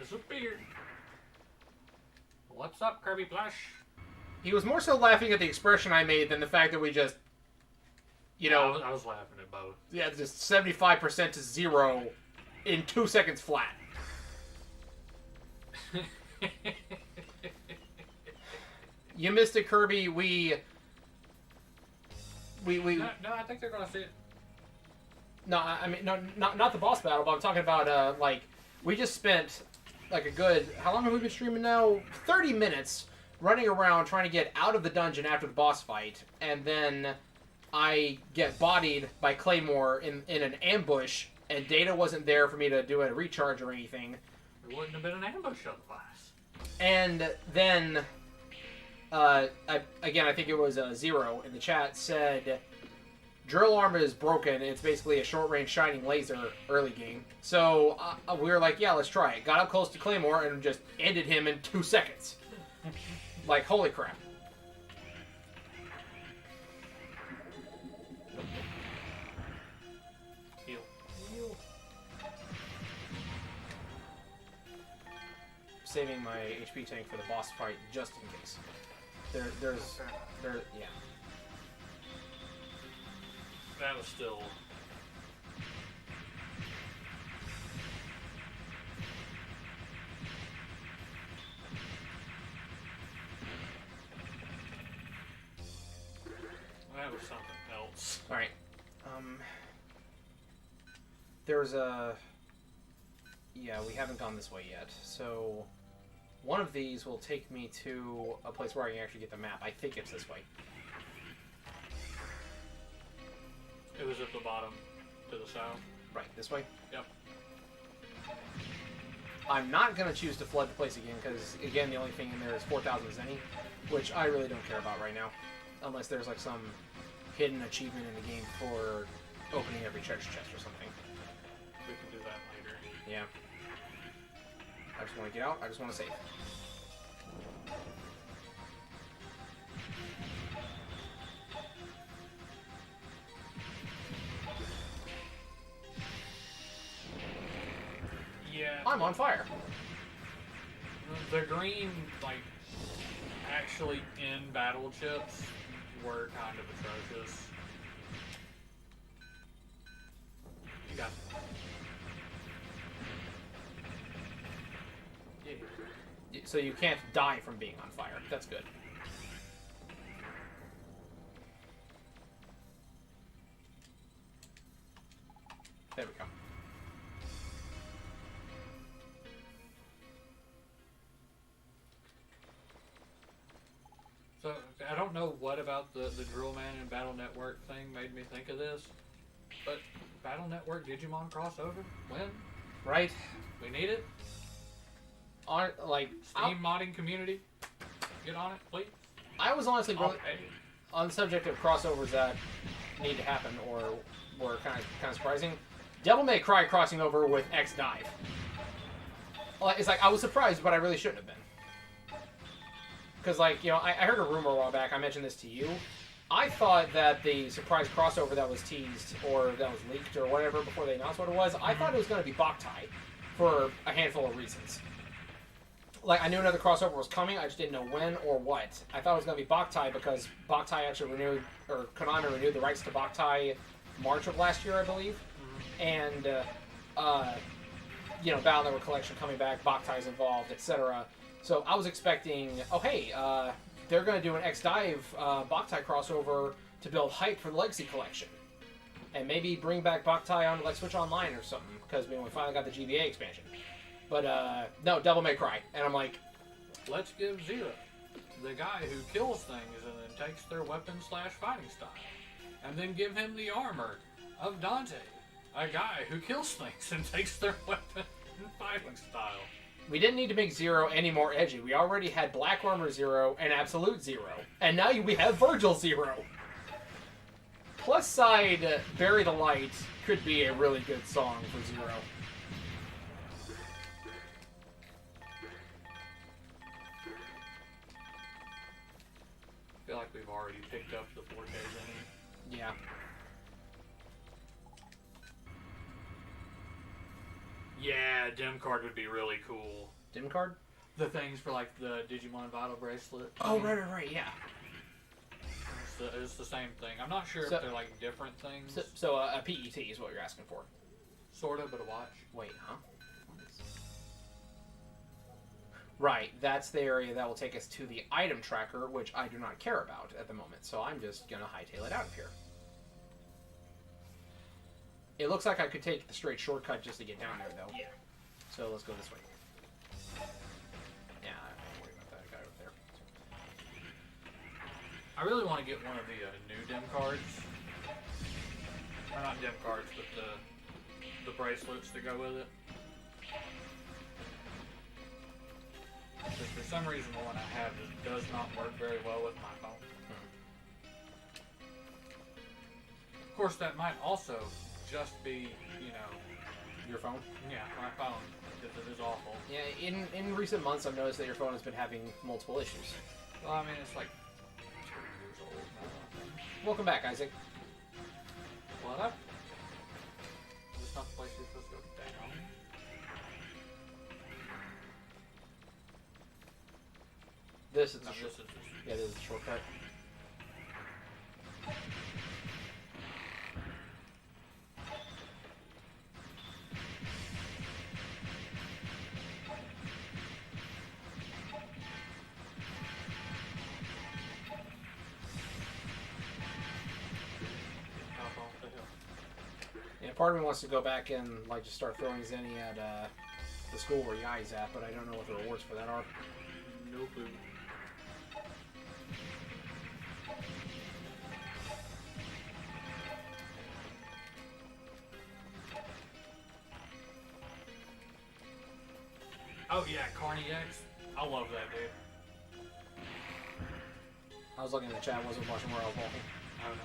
Disappeared. What's up, Kirby Plush? He was more so laughing at the expression I made than the fact that we just, you know... I was laughing at both. Yeah, just 75% to 0 in 2 seconds flat. You missed it, Kirby. We No, I think they're gonna see it. No, I mean, no, not the boss battle, but I'm talking about, like, we just spent, like, a good, how long have we been streaming now? 30 minutes running around trying to get out of the dungeon after the boss fight, and then I get bodied by Claymore in an ambush, and Data wasn't there for me to do a recharge or anything. It wouldn't have been an ambush otherwise. And then, I think it was Zero in the chat said, drill armor is broken. It's basically a short-range shining laser early game. So we were like, yeah, let's try it. Got up close to Claymore and just ended him in 2 seconds. Like, holy crap. Heal. Saving my HP tank for the boss fight just in case. Yeah. That was still... That was something else. Alright. There's a... Yeah, we haven't gone this way yet. So, one of these will take me to a place where I can actually get the map. I think it's this way. It was at the bottom, to the south. Right, this way? Yep. I'm not going to choose to flood the place again, because, again, the only thing in there is 4,000 Zenny, which I really don't care about right now. Unless there's, like, some hidden achievement in the game for opening every treasure chest or something. We can do that later. Yeah. I just want to get out. I just want to save. Yeah. I'm on fire. The green, like, actually in battle chips were kind of atrocious. You got it. Yeah. So you can't die from being on fire. That's good. There we go. So, I don't know what about the Drill Man and Battle Network thing made me think of this, but Battle Network Digimon crossover? When? Right? We need it? Like, Steam modding community? Get on it, please. I was honestly I'll really, pay. on the subject of crossovers that need to happen or were kind of surprising. Devil May Cry crossing over with X Dive. It's like I was surprised, but I really shouldn't have been. Because, like, you know, I heard a rumor a while back. I mentioned this to you. I thought that the surprise crossover that was teased or that was leaked or whatever before they announced what it was, I thought it was going to be Boktai for a handful of reasons. Like, I knew another crossover was coming. I just didn't know when or what. I thought it was going to be Boktai because Boktai actually renewed, or Konami renewed the rights to Boktai March of last year, I believe. And, you know, Battle Network Collection coming back, Boktai's involved, etc. So I was expecting, oh hey, they're going to do an X-Dive Boktai crossover to build hype for the Legacy Collection. And maybe bring back Boktai on like Switch Online or something, because we finally got the GBA expansion. But no, Devil May Cry. And I'm like, Let's give Zero, the guy who kills things and then takes their weapon/fighting style, and then give him the armor of Dante, a guy who kills things and takes their weapon and fighting style. we didn't need to make Zero any more edgy. We already had Black Armor Zero and Absolute Zero. And now we have Virgil Zero. Plus side, Bury the Light could be a really good song for Zero. I feel like we've already picked up the 4Ks in it. Yeah. Yeah, dim card would be really cool. Dim card? The things for like the Digimon Vital Bracelet. Oh, right, yeah. It's the same thing. I'm not sure So- if they're like different things. So a PET is what you're asking for. Sort of, but a watch. Wait, huh? Right, that's the area that will take us to the item tracker, which I do not care about at the moment, so I'm just gonna hightail it out of here. It looks like I could take the straight shortcut just to get down there, though. Yeah. So let's go this way. Yeah, I don't worry about that. I got it over there. I really want to get one of the new dim cards. Or not dim cards, but the bracelets that go with it. Because for some reason the one I have just does not work very well with my phone. Of course, that might also just be, you know, Your phone? yeah, my phone, because it is awful. Yeah, in recent months I've noticed that your phone has been having multiple issues. Well, I mean, it's like 2 years old now. Welcome back, Isaac. What up? Is this not the place you're supposed to go down? This is No, the this is yeah, this is the shortcut. up off the hill. Yeah, part of me wants to go back and like just start throwing Zenny at the school where Yai's at, but I don't know what the rewards for that are. No clue. Oh yeah, Carney X. I love that dude. I was looking in the chat, wasn't watching where I was walking. I don't know.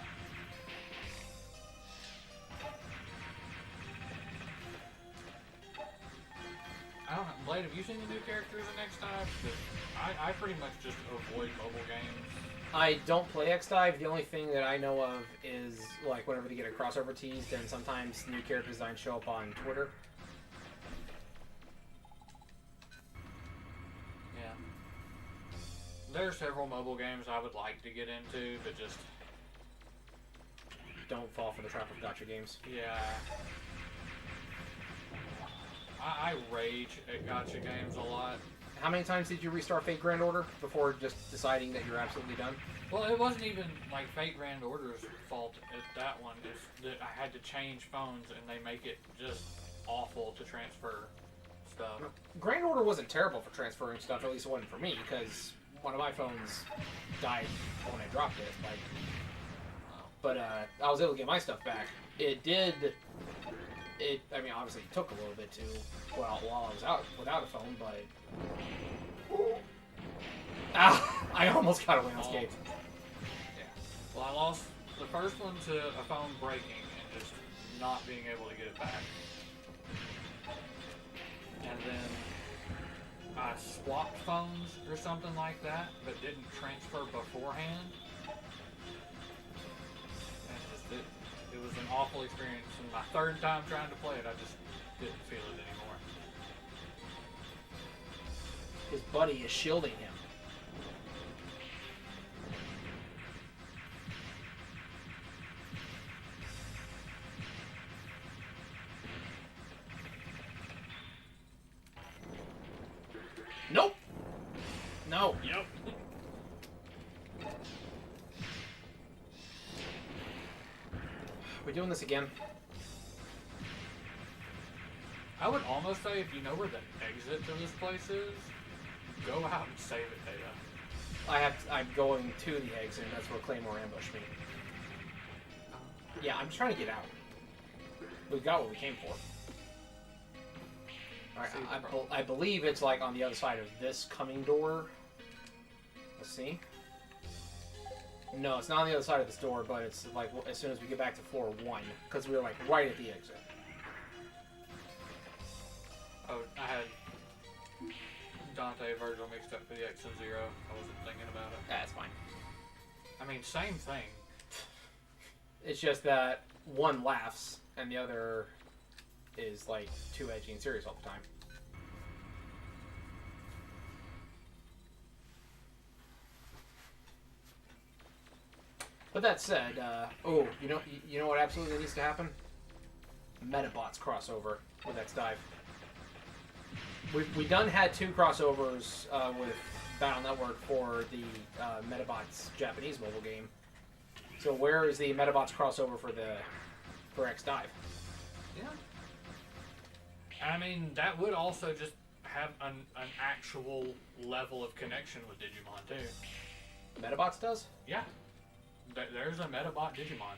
I don't know. Blade, have you seen the new characters in Next Dive? 'Cause I pretty much just avoid mobile games. I don't play X-Dive. The only thing that I know of is like whenever they get a crossover teased, and sometimes new character designs show up on Twitter. Yeah. There are several mobile games I would like to get into, but just, Don't fall for the trap of gacha games. yeah. I rage at gotcha games a lot. How many times did you restart Fate Grand Order before just deciding that you're absolutely done? Well, it wasn't even like Fate Grand Order's fault at that one. It's that I had to change phones and they make it just awful to transfer stuff. Grand Order wasn't terrible for transferring stuff, at least it wasn't for me, because one of my phones died when I dropped it. Like, but I was able to get my stuff back. It did. I mean, obviously it took a little bit to, while I was out without a phone, but. Ah! I almost got a landscape. Yeah. Well, I lost the first one to a phone breaking and just not being able to get it back. And then I swapped phones or something like that, but didn't transfer beforehand. And it was an awful experience. And my third time trying to play it, I just didn't feel it anymore. His buddy is shielding him. Nope. No. Yep. We're doing this again. I would almost say if you know where the exit to this place is, go out and save it, Data. I'm going to the exit, and that's where Claymore ambushed me. Yeah, I'm just trying to get out. We got what we came for. Alright, I believe it's like on the other side of this coming door. Let's see. No, it's not on the other side of this door, but it's like as soon as we get back to floor 1, because we were like right at the exit. Oh, I had Dante Virgil mixed up for the X and Zero. I wasn't thinking about it. That's fine. I mean, same thing. It's just that one laughs and the other is like too edgy and serious all the time. But that said, you know what absolutely needs to happen? Metabots crossover with X Dive. We done had 2 crossovers with Battle Network for the Metabots Japanese mobile game. So where is the Metabots crossover for X Dive? Yeah. I mean, that would also just have an actual level of connection with Digimon too. Metabots does? Yeah. There's a Metabot Digimon.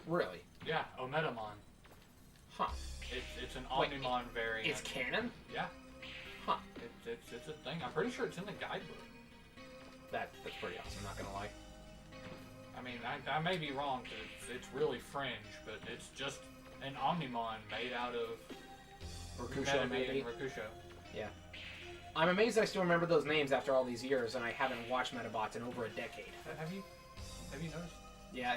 Really? Yeah, Ometamon. Huh. It's an Wait, Omnimon variant. It's canon? Yeah. Huh. It's a thing. I'm pretty sure it's in the guidebook. That's pretty awesome, not gonna lie. I mean, I may be wrong, because it's really fringe, but it's just an Omnimon made out of Rakusho, maybe? and Rakusho. Yeah. I'm amazed I still remember those names after all these years, and I haven't watched Metabots in over a decade. Have you noticed? Yeah,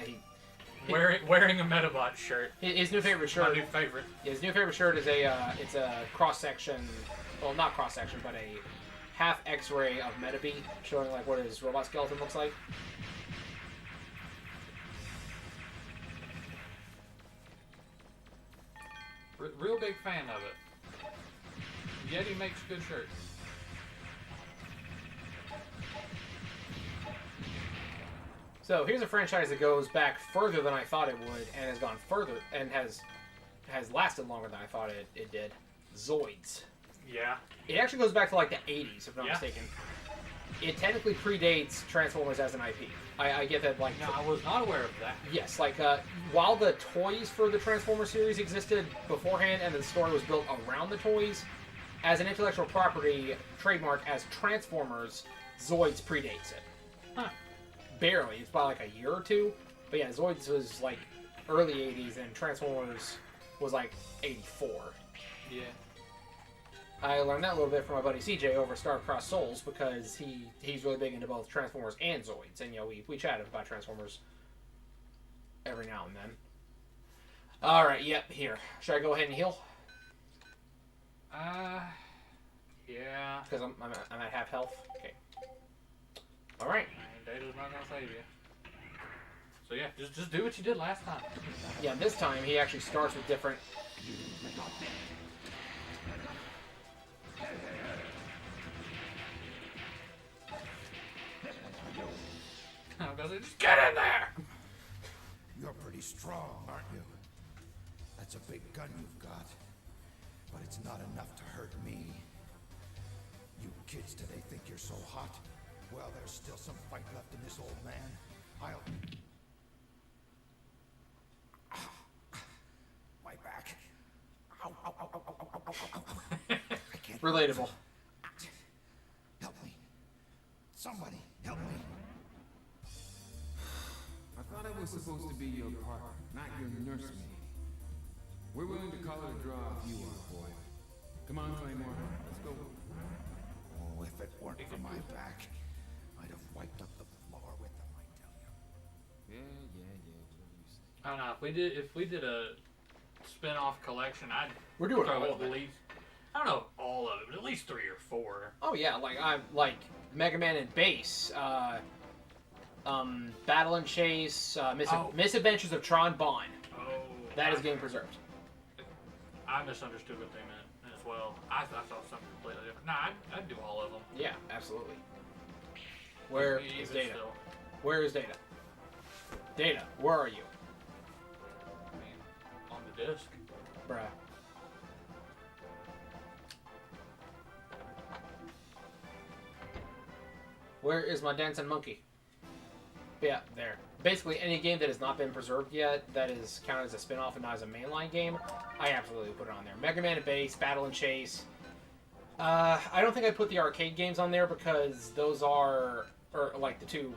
Wearing a Metabot shirt. his new favorite shirt. My new favorite. His new favorite shirt is it's a cross section, well, not cross section, but a half X-ray of Metabee, showing like what his robot skeleton looks like. Real big fan of it. Yeti makes good shirts. So here's a franchise that goes back further than I thought it would, and has gone further, and has lasted longer than I thought it did. Zoids. Yeah. It actually goes back to like the 80s, if I'm not Yeah. mistaken. It technically predates Transformers as an IP. I get that, like... No, I was not aware of that. Yes, like, while the toys for the Transformers series existed beforehand and the story was built around the toys, as an intellectual property trademark as Transformers, Zoids predates it. Huh. Barely. It's by like a year or two. But yeah, Zoids was like early 80s and Transformers was like 84. Yeah. I learned that a little bit from my buddy CJ over Star-Crossed Souls because he's really big into both Transformers and Zoids. And, you know, we chatted about Transformers every now and then. Alright, yep, here. Should I go ahead and heal? Yeah. Because I'm at half health? Okay. Alright. Data's not gonna save you. So yeah, just do what you did last time. Yeah, this time he actually starts with different... I'm gonna say, just get in there! You're pretty strong, aren't you? That's a big gun you've got. But it's not enough to hurt me. You kids today think you're so hot? Well, there's still some fight left in this old man. My back. Ow, ow, ow, ow, ow, ow, ow, ow, ow. I can't. Relatable. Help me. Somebody, help me. I thought I was supposed to be your partner, not your nursemaid. We're willing to call it a draw if you are, boy. Come on, Claymore. Let's go. Oh, if it weren't for my back, I'd have wiped up the floor with them, I tell you. Yeah, whatever you say. I don't know, if we did a spin-off collection, I'd We're doing throw all of at it. least, I don't know all of it, but at least 3 or 4. Oh yeah, like I'm like Megaman and Base, Battle and Chase, Misadventures of Tron Bonne. Oh. That is getting preserved. I misunderstood what they meant as well. I thought something completely different. Nah, I'd do all of them. Yeah, absolutely. Where Even is Data? still. Where is Data? Data, where are you? I mean, on the disc. Bruh. Where is my dancing monkey? Yeah, there. Basically, any game that has not been preserved yet, that is counted as a spin-off and not as a mainline game, I absolutely put it on there. Mega Man and Base, Battle and Chase. I don't think I put the arcade games on there because those are, or like the 2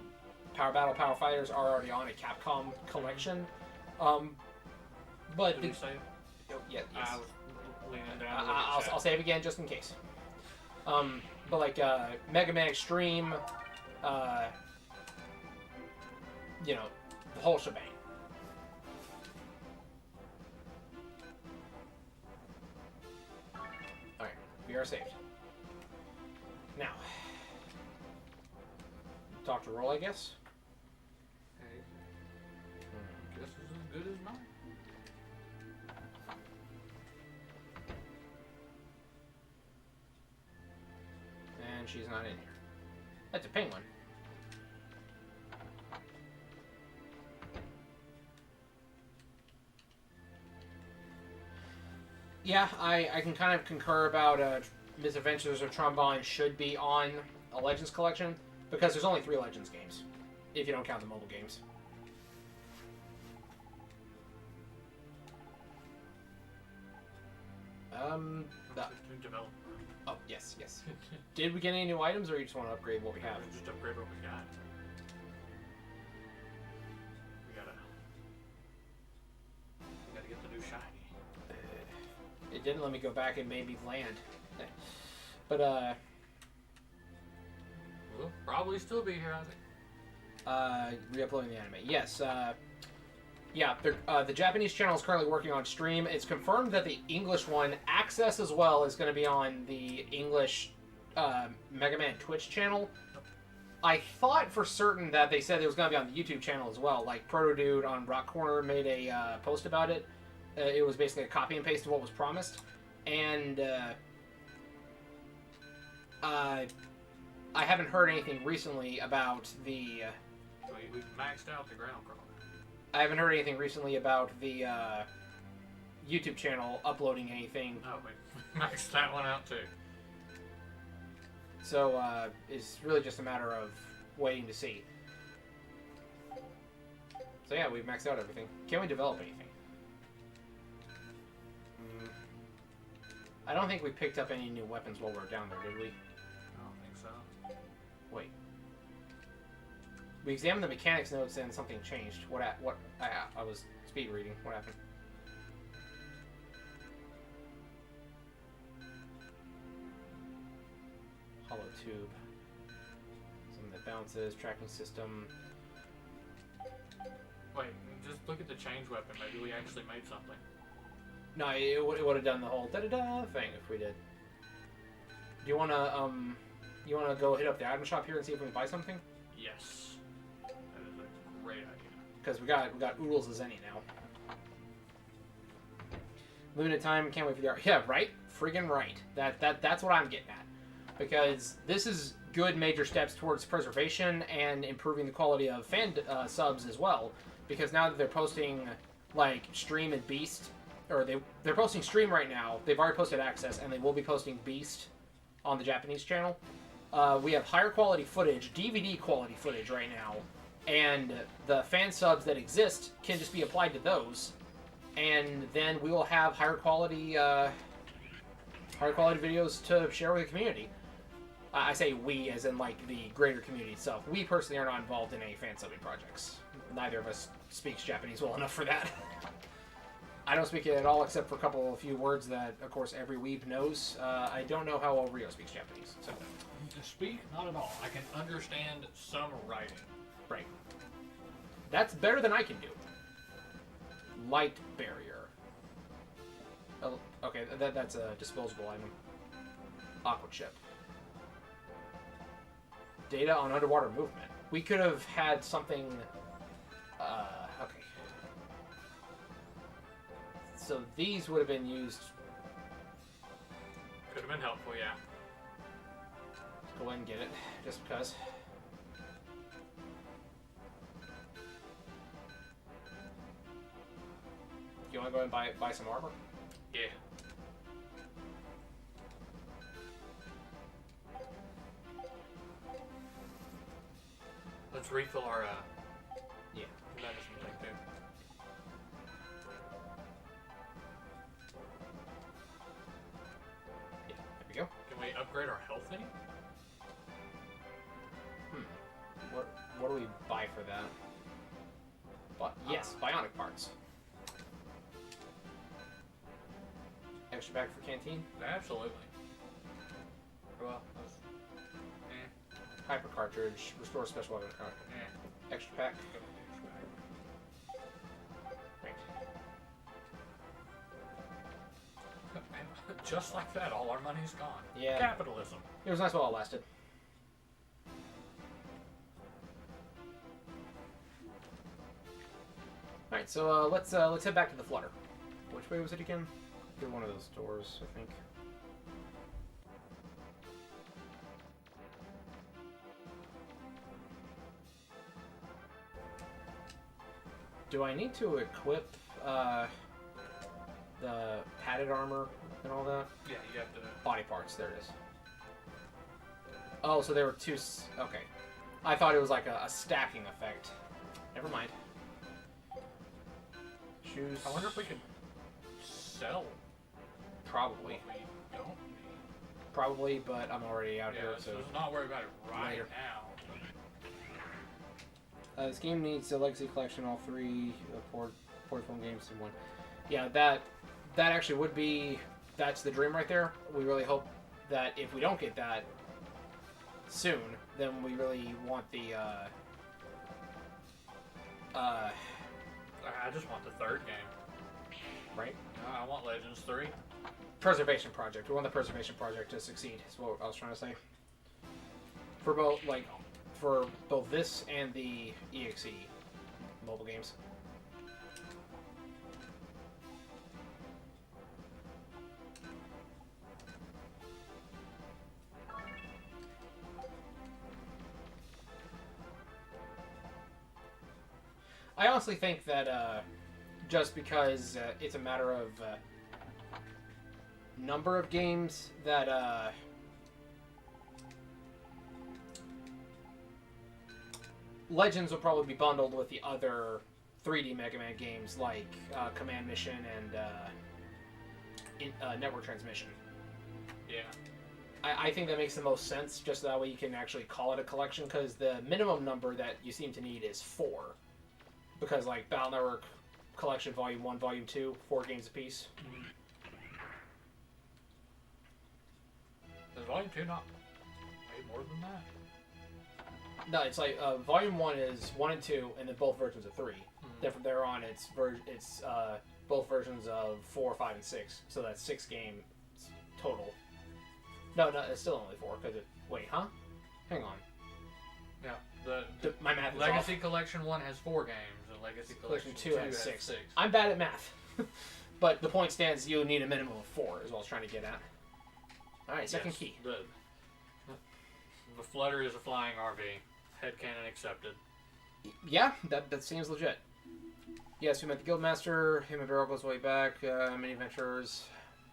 Power Battle, Power Fighters are already on a Capcom collection. But Did you say? yeah, I yes. was leaning down. to look at chat. I'll save again just in case. But like Mega Man Extreme, you know, the whole shebang. Alright, we are saved. Now, talk to Roll, I guess. Hey, guess it's as good as mine. And she's not in here. That's a penguin. Yeah, I can kind of concur about Misadventures of Trombone should be on a Legends collection, because there's only 3 Legends games, if you don't count the mobile games. Develop. Oh, yes. Did we get any new items, or you just want to upgrade what we have? Just upgrade what we got. We gotta get the new shiny. It didn't let me go back and made me land. But, We'll probably still be here, I think. re-uploading the anime. Yes, yeah, the Japanese channel is currently working on stream. It's confirmed that the English one, Access as well, is going to be on the English Megaman Twitch channel. I thought for certain that they said it was going to be on the YouTube channel as well. Like, Proto Dude on Rock Corner made a post about it. It was basically a copy and paste of what was promised. And I haven't heard anything recently about the... We've maxed out the ground crawler. I haven't heard anything recently about the YouTube channel uploading anything. Oh, we maxed that one out too. So it's really just a matter of waiting to see. So yeah, we've maxed out everything. Can we develop anything? I don't think we picked up any new weapons while we were down there, did we? I don't think so. Wait. We examined the mechanics notes and something changed. I was speed reading. What happened? Hollow tube. Something that bounces. Tracking system. Wait, just look at the change weapon. Maybe we actually made something. No, it would have done the whole da-da-da thing if we did. Do you wanna go hit up the item shop here and see if we can buy something? Yes. That is a great idea. Because we got oodles as any now. Limited time, can't wait for the art. Yeah, right? Friggin' right. That's what I'm getting at. Because this is good major steps towards preservation and improving the quality of fan subs as well. Because now that they're posting like Stream and Beast, or they're posting Stream right now. They've already posted Access, and they will be posting Beast on the Japanese channel. We have higher quality footage, DVD quality footage right now, and the fan subs that exist can just be applied to those, and then we will have higher quality videos to share with the community. I say we as in like the greater community itself. We personally are not involved in any fan subbing projects. Neither of us speaks Japanese well enough for that. I don't speak it at all, except for a few words that, of course, every weeb knows. I don't know how well Ryo speaks Japanese. So, To speak, not at all. I can understand some writing. right. That's better than I can do. Light barrier. Oh, okay, that's a disposable item. Aqua chip. Data on underwater movement. We could have had something... okay. So these would have been used... Could have been helpful, yeah. Let's go ahead and get it, just because. Do you want to go ahead and buy some armor? Yeah. Let's refill our Yeah. medicine thing too. Yeah, there we go. Can we upgrade our health any? What do we buy for that? But yes, bionic parts. Extra pack for canteen. Absolutely. Well, that's... Hyper cartridge. Restore special weapon. eh. Extra pack. just like that, all our money's gone. Yeah. Capitalism. It was nice while it lasted. Alright, so let's head back to the Flutter. Which way was it again? Through one of those doors, I think. Do I need to equip the padded armor and all that? Yeah, you have to. Body parts, there it is. Oh, so there were two... Okay. I thought it was like a stacking effect. Never mind. Shoes. I wonder if we could sell Probably. what we don't need. Probably, but I'm already out Yeah, here, so so... let's not worry about it right Later. now. This game needs a Legacy Collection, all three portable games in one. Yeah, that actually would be... That's the dream right there. We really hope that if we don't get that soon, then we really want the... I just want the third game. right? I want Legends 3. Preservation Project. We want the Preservation Project to succeed, is what I was trying to say. For both this and the EXE mobile games. I honestly think that just because it's a matter of number of games that Legends will probably be bundled with the other 3D Mega Man games like Command Mission and Network Transmission. Yeah. I think that makes the most sense, just that way you can actually call it a collection, because the minimum number that you seem to need is 4. Because, like, Battle Network Collection Volume 1, Volume 2, 4 games apiece. Is Volume 2 not way more than that? No, it's like Volume 1 is 1 and 2, and then both versions of 3. Different thereon, it's both versions of 4, 5, and 6. So that's 6 games total. No, it's still only 4. Cause wait, huh? Hang on. Yeah. My math is Legacy off. Collection 1 has 4 games, and Legacy Collection 2 has 6. I'm bad at math. But the point stands, you need a minimum of 4, is what I was trying to get at. Alright, second key. The Flutter is a flying RV. Headcanon accepted. Yeah, that seems legit. Yes, we met the Guildmaster. Him and Barrel goes way back. Many adventurers.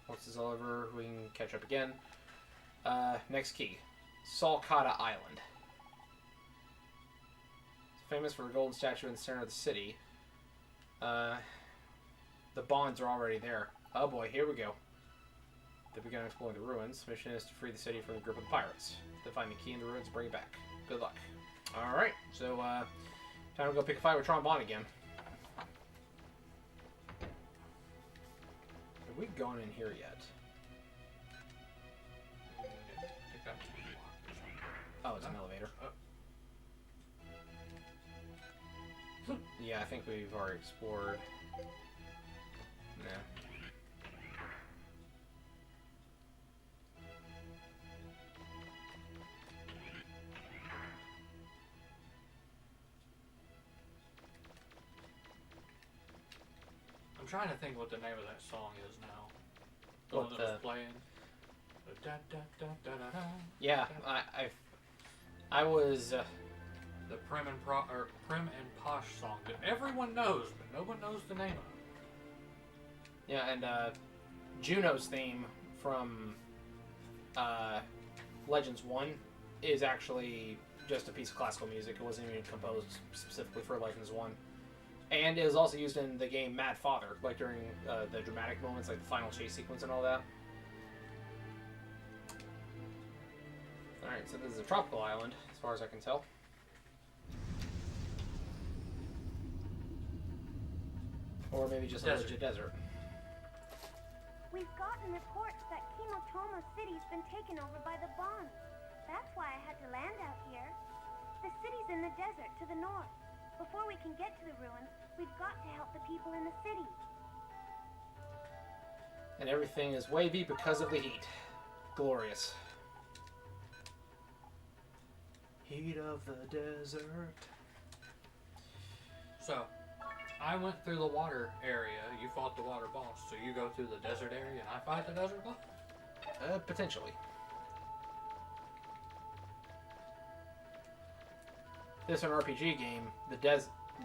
Once this is all over, we can catch up again. Next key. Salcata Island. It's famous for a golden statue in the center of the city. The bonds are already there. Oh boy, here we go. They began exploring the ruins. Mission is to free the city from the grip of the pirates. To find the key in the ruins and bring it back. Good luck. Alright, so time to go pick a fight with Trombone again. Have we gone in here yet? Oh, it's an elevator. Yeah, I think we've already explored. Nah. I'm trying to think what the name of that song is now. The What one that was playing. Da, da, da, da, da, da, Yeah, I was. The Prim and Posh song that everyone knows, but no one knows the name of. Yeah, and Juno's theme from Legends 1 is actually just a piece of classical music. It wasn't even composed specifically for Legends 1. And it was also used in the game Mad Father, like during the dramatic moments, like the final chase sequence and all that. Alright, so this is a tropical island, as far as I can tell. Or maybe just a legit desert. We've gotten reports that Kimotomo City's been taken over by the Bonds. That's why I had to land out here. The city's in the desert to the north. Before we can get to the ruins, we've got to help the people in the city. And everything is wavy because of the heat. Glorious. Heat of the desert. So, I went through the water area. You fought the water boss. So you go through the desert area and I fight the desert boss? Potentially. This is an RPG game. The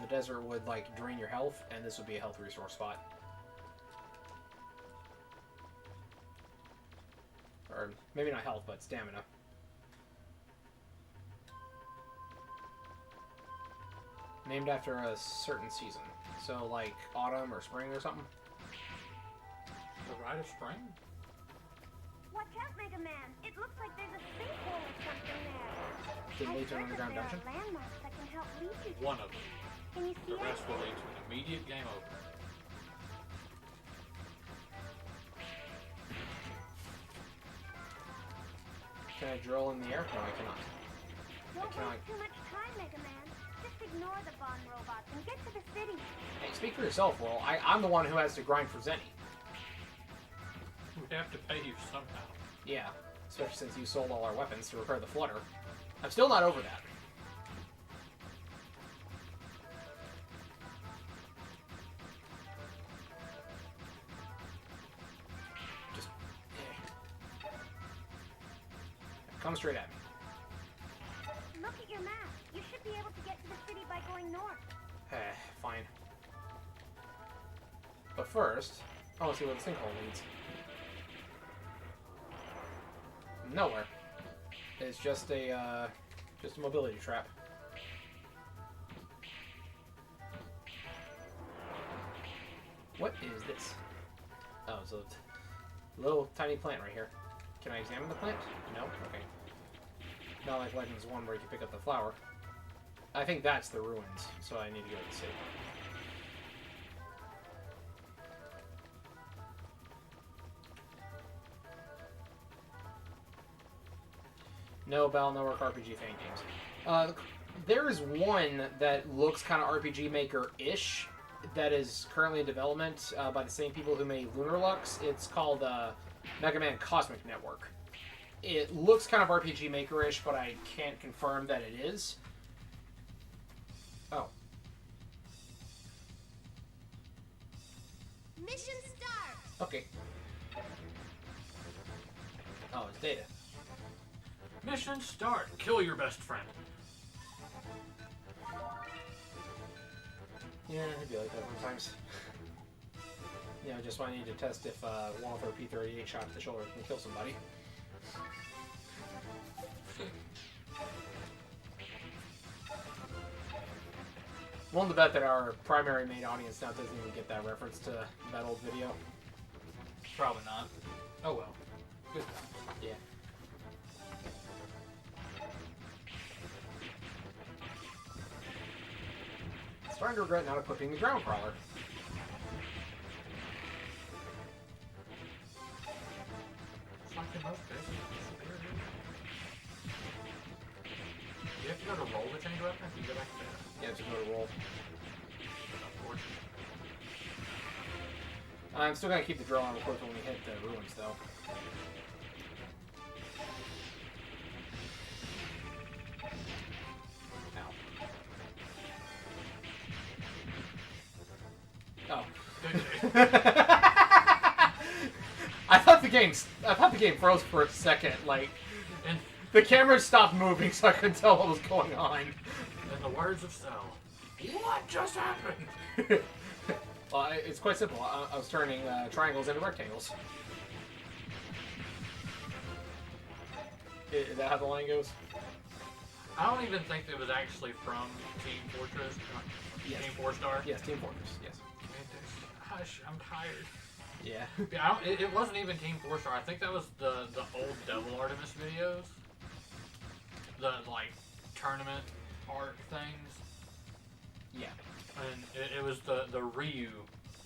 desert would like drain your health, and this would be a health resource spot. Or maybe not health, but stamina. Named after a certain season. So like autumn or spring or something. The Rite of Spring? Watch out, Megaman. It looks like there's a sinkhole or something there. Did it lead to an I've heard underground that dungeon? there are landmarks that can help lead you to. One of them. Can you see The it? rest will lead to an immediate game over. Can I drill in the air? No, I cannot. Don't Can I- waste too much time, Megaman. Just ignore the Bond robots and get to the city. Hey, speak for yourself, Will. I'm the one who has to grind for Zenny. We have to pay you somehow. Yeah, especially since you sold all our weapons to repair the flutter. I'm still not over that. Just... Come straight at me. Look at your map. You should be able to get to the city by going north. Fine. But first, I want to see where the sinkhole leads. Nowhere. It's just a mobility trap. What is this? Oh, it's a little tiny plant right here. Can I examine the plant? No? Okay. Not like Legends 1 where you can pick up the flower. I think that's the ruins, so I need to go to the city. No Battle Network RPG fan games. There is one that looks kind of RPG Maker-ish that is currently in development by the same people who made Lunar Lux. It's called Megaman Cosmic Network. It looks kind of RPG Maker-ish, but I can't confirm that it is. Oh. Mission start! Okay. Oh, it's data. Mission start. Kill your best friend. Yeah, it'd be like that sometimes. You know, just when I need to test if one with a P38 shot to the shoulder can kill somebody. Willing to bet that our primary main audience now doesn't even get that reference to that old video. Probably not. Oh well. Good times. Yeah. Starting to regret not equipping the ground crawler. It's like in most cases. You have to go to roll to change weapon if you go back to that. Yeah, just go to roll. Unfortunate. I'm still gonna keep the drill on equipped when we hit the ruins, though. Ow. Oh. I thought the game froze for a second. Like, And the camera stopped moving, so I couldn't tell what was going on. in the words of Cell, what just happened? Well, it's quite simple. I was turning triangles into rectangles. Is that how the line goes? I don't even think it was actually from Team Fortress. Yes. Team 4-Star. Yes, Team Fortress. Yes. Hush, I'm tired. Yeah. Yeah, it wasn't even Team 4-Star. I think that was the old Devil Artemis videos. The, like, tournament art things. Yeah. And it was the Ryu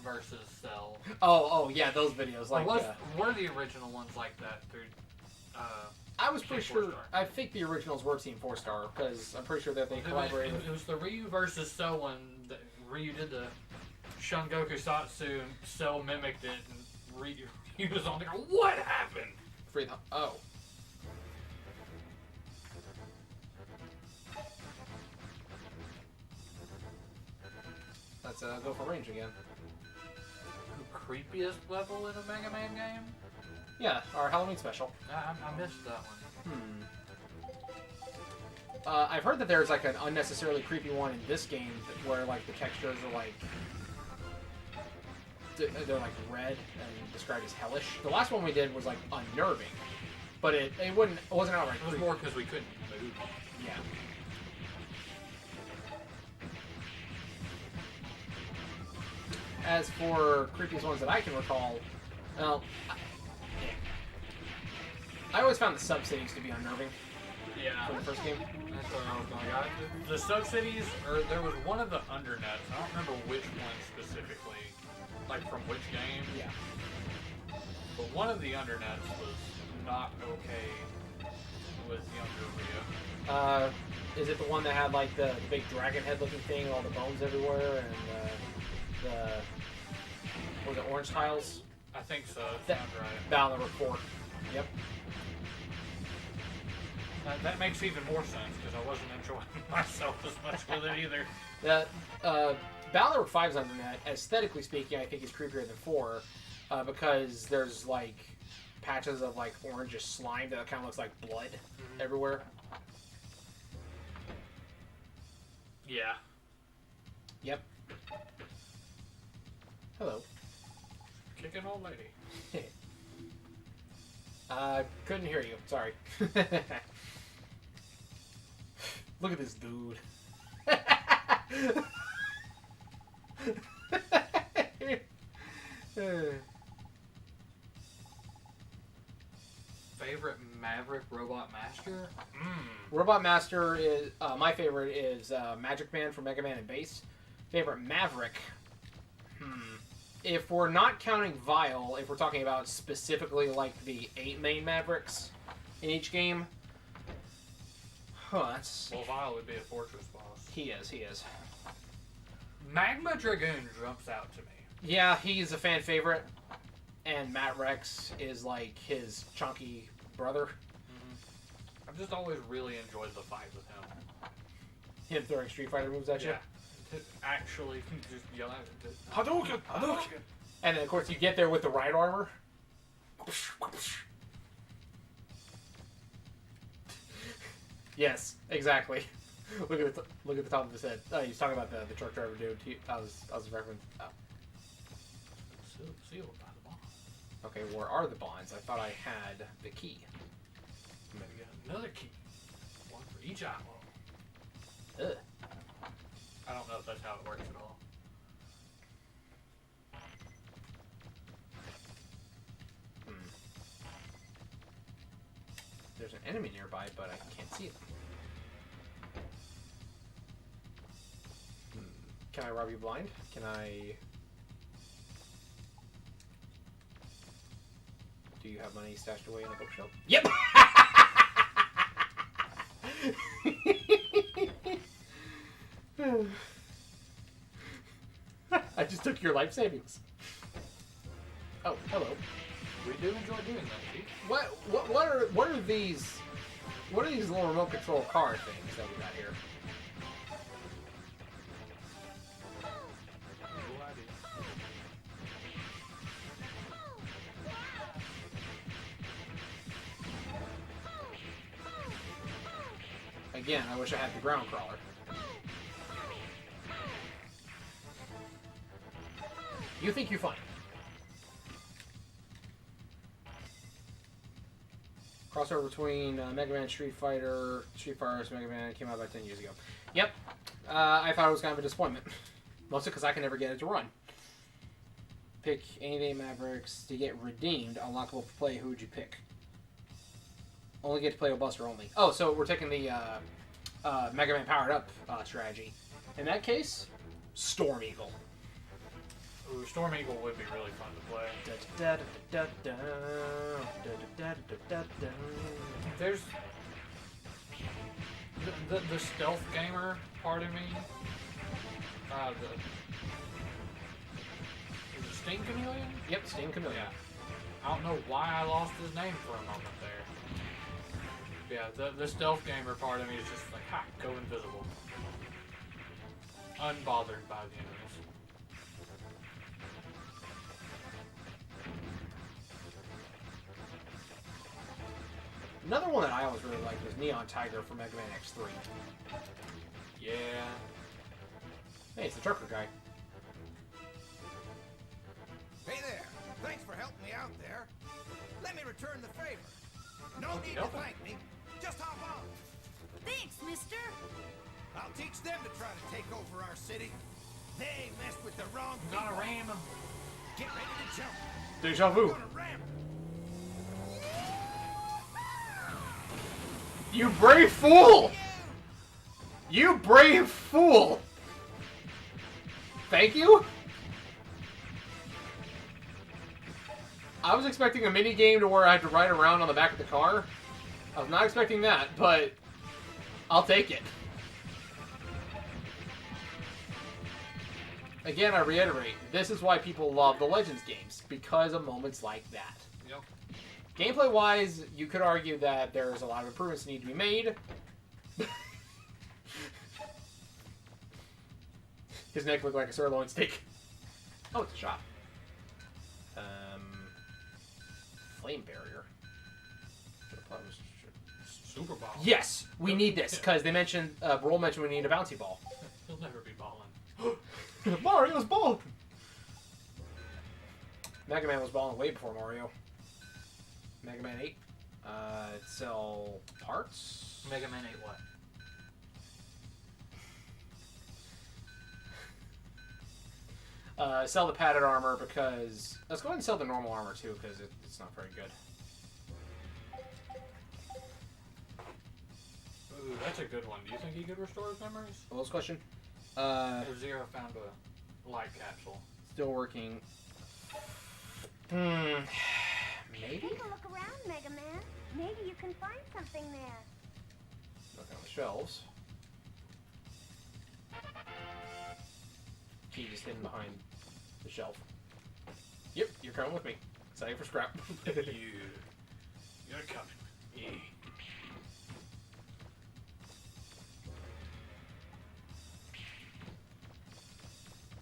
versus Cell. Oh, yeah, those videos. Like, Were the original ones like that through... I was pretty Team sure. 4-Star. I think the originals were Team 4-Star because I'm pretty sure that they collaborated. It was the Ryu versus Cell when Ryu did the Shungoku Satsu and Cell mimicked it and Ryu He was on there. What happened? Free the. Oh. Let's go for range again. Creepiest level in a Mega Man game? Yeah, our Halloween special. I missed that one. I've heard that there's like an unnecessarily creepy one in this game where like the textures are like they're like red and described as hellish. The last one we did was like unnerving, but it wasn't outright It was creepy. more because we couldn't move. Yeah. As for creepiest ones that I can recall, well, I always found the sub-cities to be unnerving Yeah. for the first game. That's what I was going to The sub-cities, or there was one of the undernets. I don't remember which one specifically, like from which game. Yeah. But one of the undernets was not okay with younger Ryo. Is it the one that had like the big dragon head looking thing, all the bones everywhere, and the was it orange tiles? I think so. That- Sounds right. Battle Network 4. Yep. That makes even more sense because I wasn't enjoying myself as much with it either. That Battle Network 5's undernet, aesthetically speaking, I think is creepier than 4, because there's like patches of like orangish slime that kind of looks like blood everywhere. Yeah. Yep. Hello. Kicking old lady. Couldn't hear you. Sorry. Look at this dude. Favorite Maverick Robot Master? Robot Master is my favorite is Magic Man from Mega Man and Bass. Favorite Maverick. If we're not counting Vile, if we're talking about specifically like the 8 main Mavericks in each game, that's Well, Vile would be a fortress boss. he is. Magma Dragoon jumps out to me. Yeah, he's a fan favorite, and Matt Rex is like his chunky brother. I've just always really enjoyed the fight with him. Him throwing Street Fighter moves at you. Yeah. To actually just yell at it. Hadouken! Hadouken! And then, of course, you get there with the ride armor. Yes, exactly. Look at the top of his head. Oh, he's talking about the truck driver dude. I was referencing. Oh. Sealed by the bond. Okay, where are the bonds? I thought I had the key. Maybe get another key. One for each eyeball. Ugh. I don't know if that's how it works at all. There's an enemy nearby, but I can't see them. Can I rob you blind? Can I... Do you have money stashed away in a bookshelf? Yep! I just took your life savings. Oh, hello. We do enjoy doing that, Chief. What are these little remote control car things that we got here? No idea. Again, I wish I had the ground crawler. You think you're fine. Crossover between Mega Man, Street Fighter vs. Mega Man came out about 10 years ago. Yep. I thought it was kind of a disappointment. Mostly because I can never get it to run. Pick any day Mavericks to get redeemed. Unlockable for play. Who would you pick? Only get to play with Buster only. Oh, so we're taking the Mega Man Powered Up strategy. In that case, Storm Eagle. Ooh, Storm Eagle would be really fun to play. There's the stealth gamer part of me. Is it Sting Chameleon? Yep, Steam Chameleon. Yeah. I don't know why I lost his name for a moment there. Yeah, the stealth gamer part of me is just like, ha, go invisible. Unbothered by the enemies. Another one that I always really liked was Neon Tiger for Mega Man X3. Yeah. Hey, it's the trucker guy. Hey there. Thanks for helping me out there. Let me return the favor. No need to Nope. thank me. Just hop on. Thanks, mister. I'll teach them to try to take over our city. They messed with the wrong I'm gonna people. ram him. Get ready to jump. Deja I'm vu. gonna ram. You brave fool! You brave fool! Thank you? I was expecting a mini game to where I had to ride around on the back of the car. I was not expecting that, but I'll take it. Again, I reiterate, this is why people love the Legends games, because of moments like that. Yep. Gameplay-wise, you could argue that there's a lot of improvements that need to be made. His neck looked like a sirloin steak. Oh, it's a shot. Flame barrier. Super ball. Yes, we need this, because they mentioned, Roll mentioned we need a bouncy ball. He'll never be balling. Mario's balling! Mega Man was balling way before Mario. Mega Man 8. Sell parts? Mega Man 8 what? Sell the padded armor because... Let's go ahead and sell the normal armor too, because it's not very good. Ooh, that's a good one. Do you think he could restore his memories? What was the question? Or Zero found a light capsule. Still working. Take Maybe? a look around, Mega Man. Maybe you can find something there. Look on the shelves. Key just hidden behind the shelf. Yep, you're coming with me. Excited for scrap. You're coming. Yeah.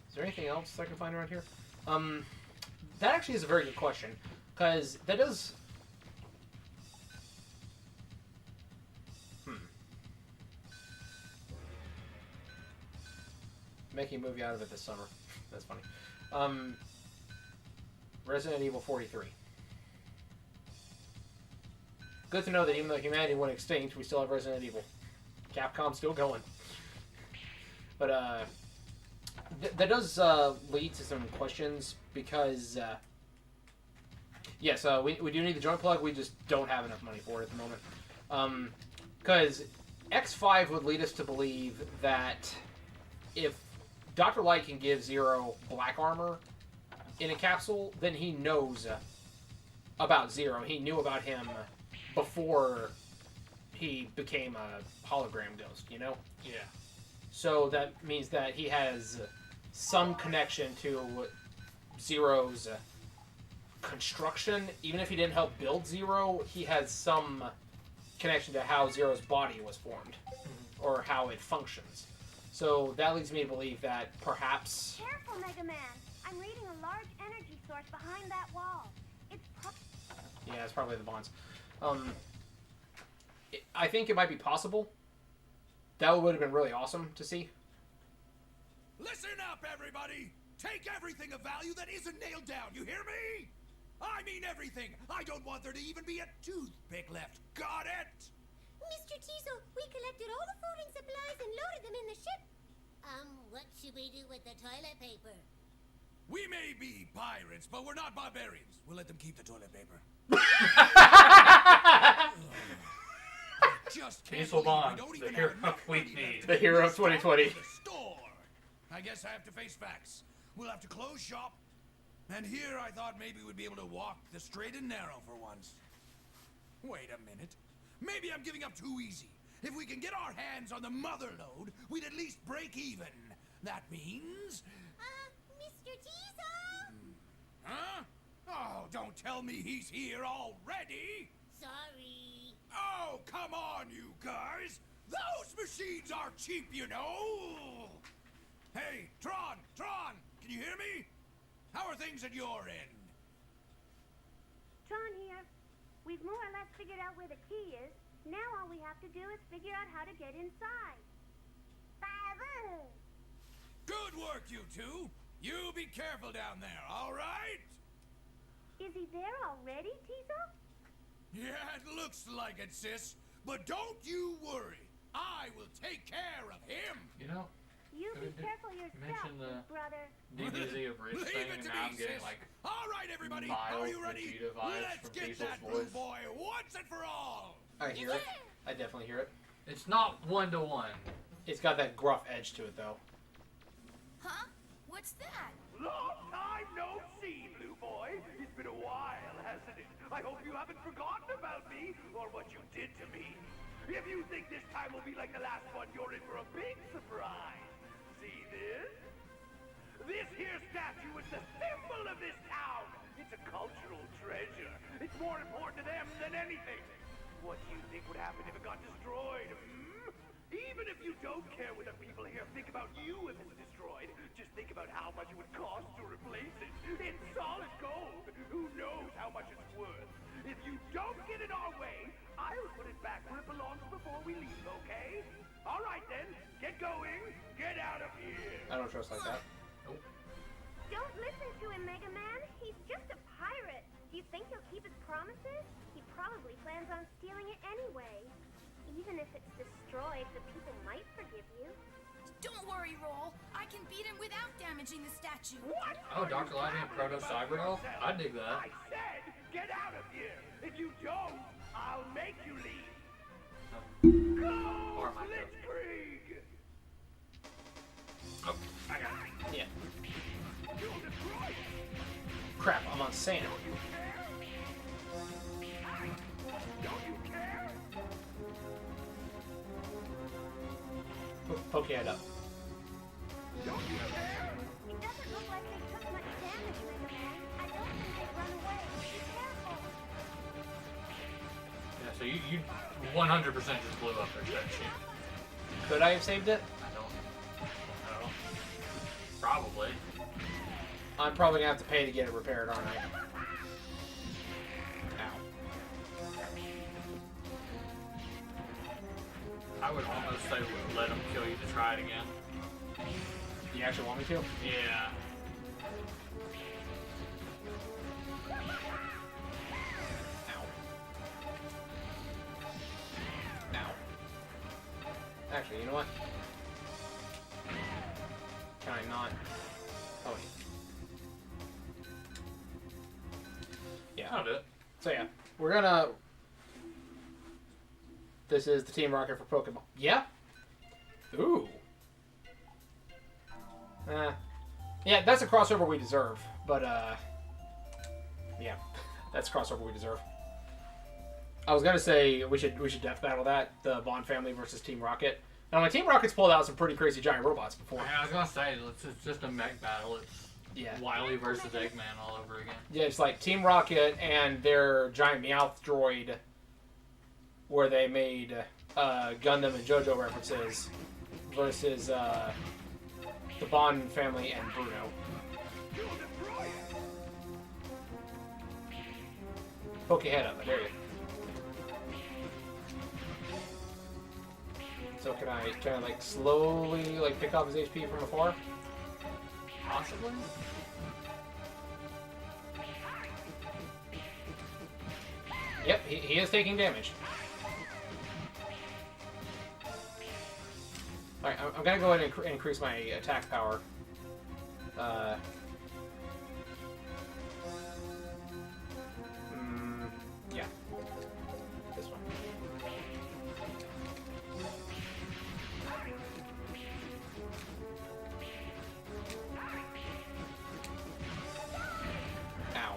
Is there anything else I can find around here? That actually is a very good question, because that does... Making a movie out of it this summer. That's funny. Resident Evil 43. Good to know that even though humanity went extinct, we still have Resident Evil. Capcom's still going. But, that does lead to some questions, because, yes, we do need the joint plug, we just don't have enough money for it at the moment. Because X5 would lead us to believe that if Dr. Light can give Zero black armor in a capsule, then he knows about Zero. He knew about him before he became a hologram ghost, you know? Yeah. So that means that he has some connection to Zero's construction. Even if he didn't help build Zero, he has some connection to how Zero's body was formed, or how it functions. So that leads me to believe that perhaps... Careful, Mega Man. I'm reading a large energy source behind that wall. It's Yeah, it's probably the bonds. I think it might be possible. That would have been really awesome to see. Listen up, everybody! Take everything of value that isn't nailed down, you hear me? I mean everything! I don't want there to even be a toothpick left. Got it? Mr. Tizo, we collected all the food and supplies and loaded them in the ship. What should we do with the toilet paper? We may be pirates, but we're not barbarians. We'll let them keep the toilet paper. Just can't Diesel believe Bond, we don't the even hero have enough we money need. left The to hero of restock 2020. the store. I guess I have to face facts. We'll have to close shop. And here I thought maybe we'd be able to walk the straight and narrow for once. Wait a minute. Maybe I'm giving up too easy. If we can get our hands on the mother lode, we'd at least break even. That means... Mr. Tizo? Huh? Oh, don't tell me he's here already! Sorry. Oh, come on, you guys! Those machines are cheap, you know! Hey, Tron! Can you hear me? How are things at your end? Tron here. We've more or less figured out where the key is. Now all we have to do is figure out how to get inside. Bye-bye. Good work, you two! You be careful down there, alright? Is he there already, Tizo? Yeah, it looks like it, sis. But don't you worry. I will take care of him. You know, You be careful yourself, mention the brother. DBZ of Rich Leave thing, it and to now me, I'm getting sis. like All right, everybody, mild are you ready? Vegeta vibes Let's from get Diesel's that blue voice. boy once and for all. I hear it. I definitely hear it. It's not 1-to-1. It's got that gruff edge to it, though. Huh? What's that? Long time no see, Blue Boy. It's been a while, hasn't it? I hope you haven't forgotten about me or what you did to me. If you think this time will be like the last one, you're in for a big surprise. See this? This here statue is the symbol of this town. It's a cultural treasure. It's more important to them than anything. What do you think would happen if it got destroyed? Even if you don't care what the people here think about you if it's destroyed, just think about how much it would cost to replace it. In solid gold. Who knows how much it's worth? If you don't get it our way, I'll put it back where it belongs before we leave, okay? All right then, get going. Get out of here. I don't trust like that. Don't listen to him, Megaman. He's just a pirate. Do you think he'll keep his promises? He probably plans on stealing it anyway. Even if it's destroyed, the people might forgive you. Don't worry, Roll. I can beat him without damaging the statue. What? Oh, Dr. Lightning and Proto Cyberdolph? I dig that. I said, get out of here. If you don't, I'll make you leave. Go, Or am I Blitzkrieg! Oh, I got it. Yeah. You'll destroy it. Crap, I'm on sand. Don't you care? Poke your head up. Don't you care? It doesn't look like they took much damage, Megaman. I don't think they'd run away. Be careful. Yeah, so you 100% just blew up their statue. Could I have saved it? I don't know. Probably. I'm probably gonna have to pay to get it repaired, aren't I? Ow. I would almost say let them kill you to try it again. You actually want me to? Yeah. Ow. Ow. Actually, you know what? Can I not? Oh, wait. Yeah. That'll do it. So yeah, we're gonna... This is the Team Rocket for Pokemon. Yeah? Ooh. Yeah, that's a crossover we deserve. But, yeah. That's a crossover we deserve. I was gonna say we should death battle that, the Bond family versus Team Rocket. Now, my Team Rocket's pulled out some pretty crazy giant robots before. Yeah, I was gonna say, it's just a mech battle. It's Yeah. Wily versus Eggman all over again. Yeah, it's like Team Rocket and their giant Meowth droid, where they made Gundam and JoJo references, versus the Bond family and Bruno. You'll destroy it. Poke your head up, I dare you. So can I like slowly like pick off his HP from afar? Possibly? Yep, he is taking damage. Alright, I'm gonna go ahead and increase my attack power. Yeah. This one. Ow.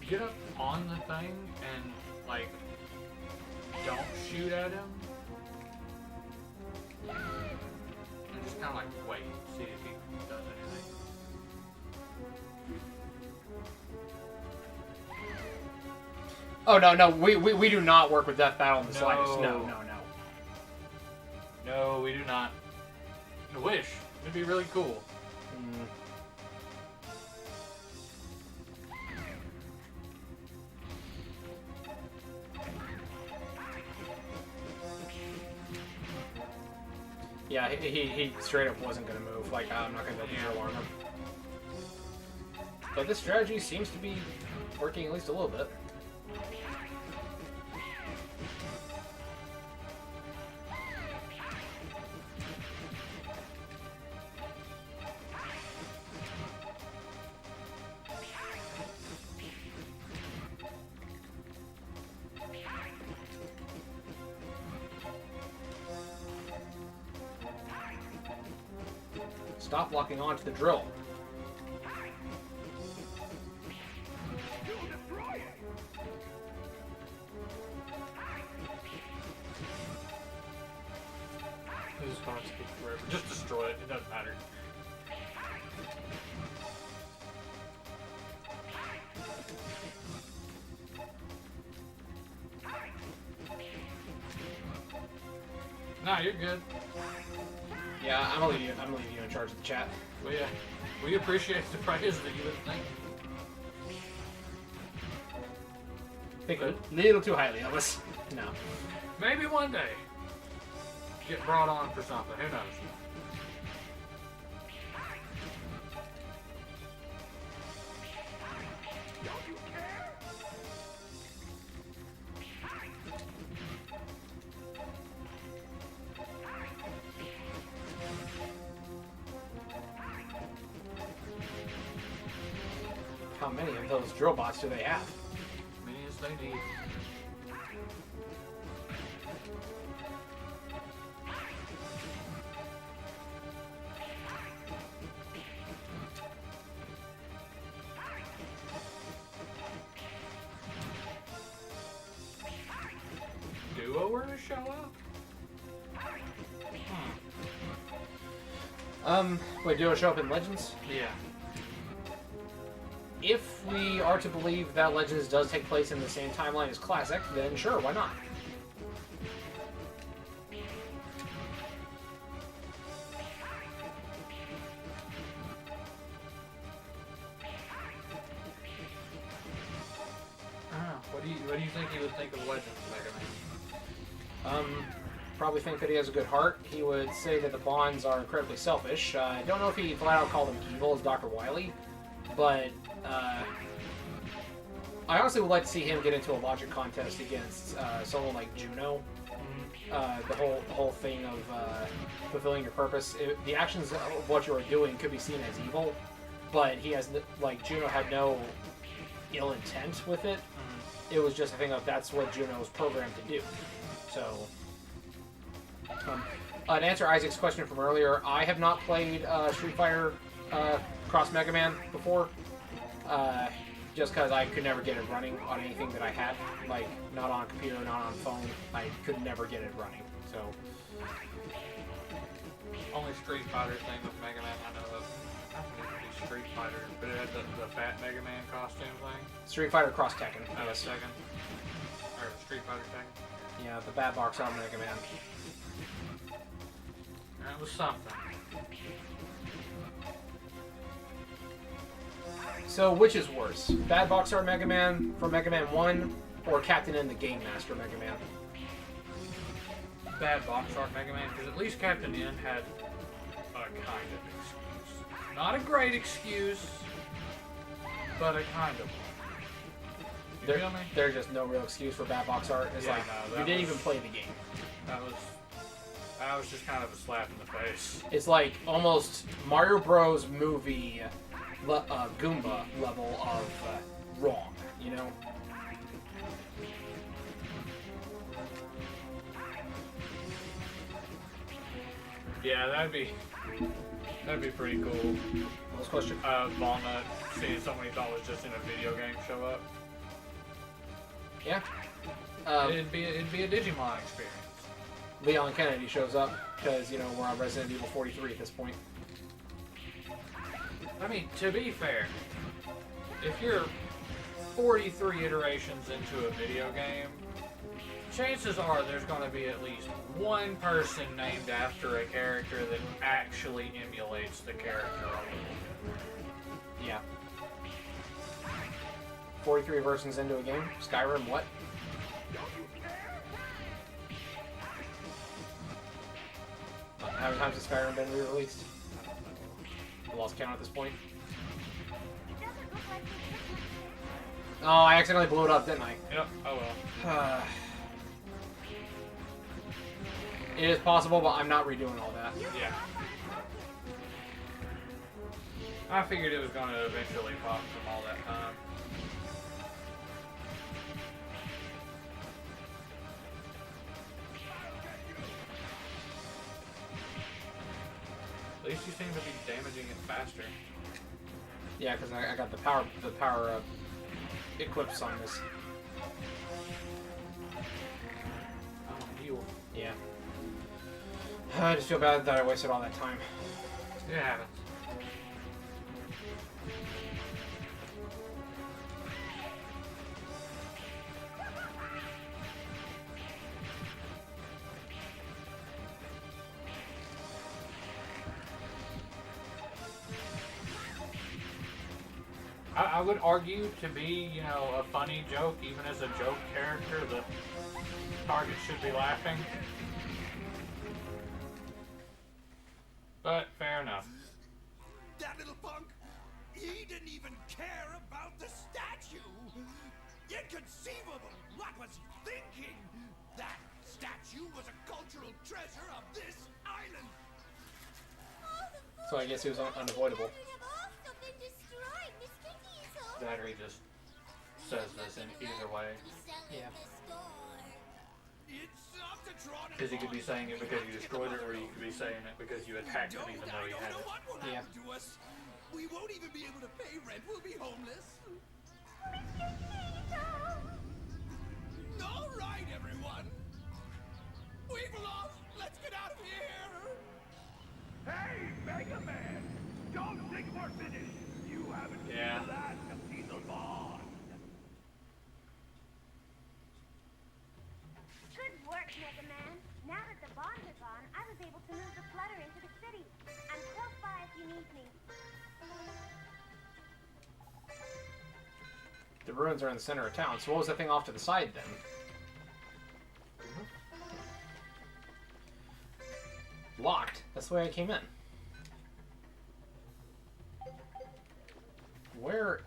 Get up on the thing and, like, don't shoot at him. And just kind of like wait, see if he does anything. Oh no, we do not work with Death Battle in the slightest. No. No, we do not. I wish. It'd be really cool. Yeah, he straight up wasn't going to move. Like, I'm not going to drill armor. But this strategy seems to be working at least a little bit. Stop locking onto the drill. This is going to take forever. Just destroy it. It doesn't matter. Nah, you're good. Yeah, I'm gonna leave you in charge of the chat. Well, yeah, we appreciate the praise that you would think. Think a little too highly of us. No. Maybe one day get brought on for something. Who knows? How many of those drill bots do they have? As many as they need. Duo were to show up? Wait, do it show up in Legends? Yeah. If we are to believe that Legends does take place in the same timeline as Classic, then sure, why not? What do you think he would think of Legends, Megaman? Probably think that he has a good heart. He would say that the Bonds are incredibly selfish. I don't know if he flat out called them evil as Dr. Wily, but I honestly would like to see him get into a logic contest against someone like Juno. The whole thing of fulfilling your purpose. The actions of what you are doing could be seen as evil, but he has, like, Juno had no ill intent with it. It was just a thing of that's what Juno was programmed to do. So, to answer Isaac's question from earlier, I have not played Street Fighter Cross Mega Man before, just because I could never get it running on anything that I had, like, not on computer, not on phone. I could never get it running, so. Only Street Fighter thing with Mega Man I know of. I think it would be Street Fighter, but it had the fat Mega Man costume thing. Street Fighter Cross Tekken. Oh, Yes. Tekken. Or Street Fighter Tekken. Yeah, the bad box on Mega Man. That was something. So, which is worse? Bad Box Art Mega Man from Mega Man 1, or Captain N the Game Master Mega Man? Bad box art Mega Man, because at least Captain N had a kind of excuse. Not a great excuse, but a kind of one. You feel me? There's just no real excuse for Bad Box Art. It's Yeah, like, no, you didn't even play the game. That was just kind of a slap in the face. It's like almost Mario Bros. Movie Goomba level of wrong, you know? Yeah, that'd be pretty cool. What's the question? Walnut seeing someone he thought was just in a video game show up. Yeah. it'd be a Digimon experience. Leon Kennedy shows up because, you know, we're on Resident Evil 43 at this point. I mean, to be fair, if you're 43 iterations into a video game, chances are there's going to be at least one person named after a character that actually emulates the character a little bit. Yeah. 43 versions into a game? Skyrim, what? How many times has Skyrim been re-released? I lost count at this point. Oh, I accidentally blew it up, didn't I? Yep, oh well. It is possible, but I'm not redoing all that. Yeah. I figured it was going to eventually pop from all that time. At least you seem to be damaging it faster. Yeah, because I got the power equips on this. Oh, heal. Yeah. I just feel bad that I wasted all that time. It happens. I would argue to be, you know, a funny joke, even as a joke character, the target should be laughing. But fair enough. That little punk, he didn't even care about the statue. Inconceivable! What was he thinking? That statue was a cultural treasure of this island. So I guess it was unavoidable. That or he just says this in either way. Yeah. Because he could be saying it because you destroyed it, or he could be saying it because you attacked it even though you had it. Yeah. To us. We won't even be able to pay rent. We'll be homeless. All right, everyone. We've lost. Let's get out of here. Hey, Megaman! Don't think we're finished. You haven't seen Yeah. the last of Diesel Bond. Good work, Megaman. Now that the bonds are gone, I was able to move the clutter into the city. I'm close by if you need me. The ruins are in the center of town, so what was that thing off to the side then? Locked. That's the way I came in. Where's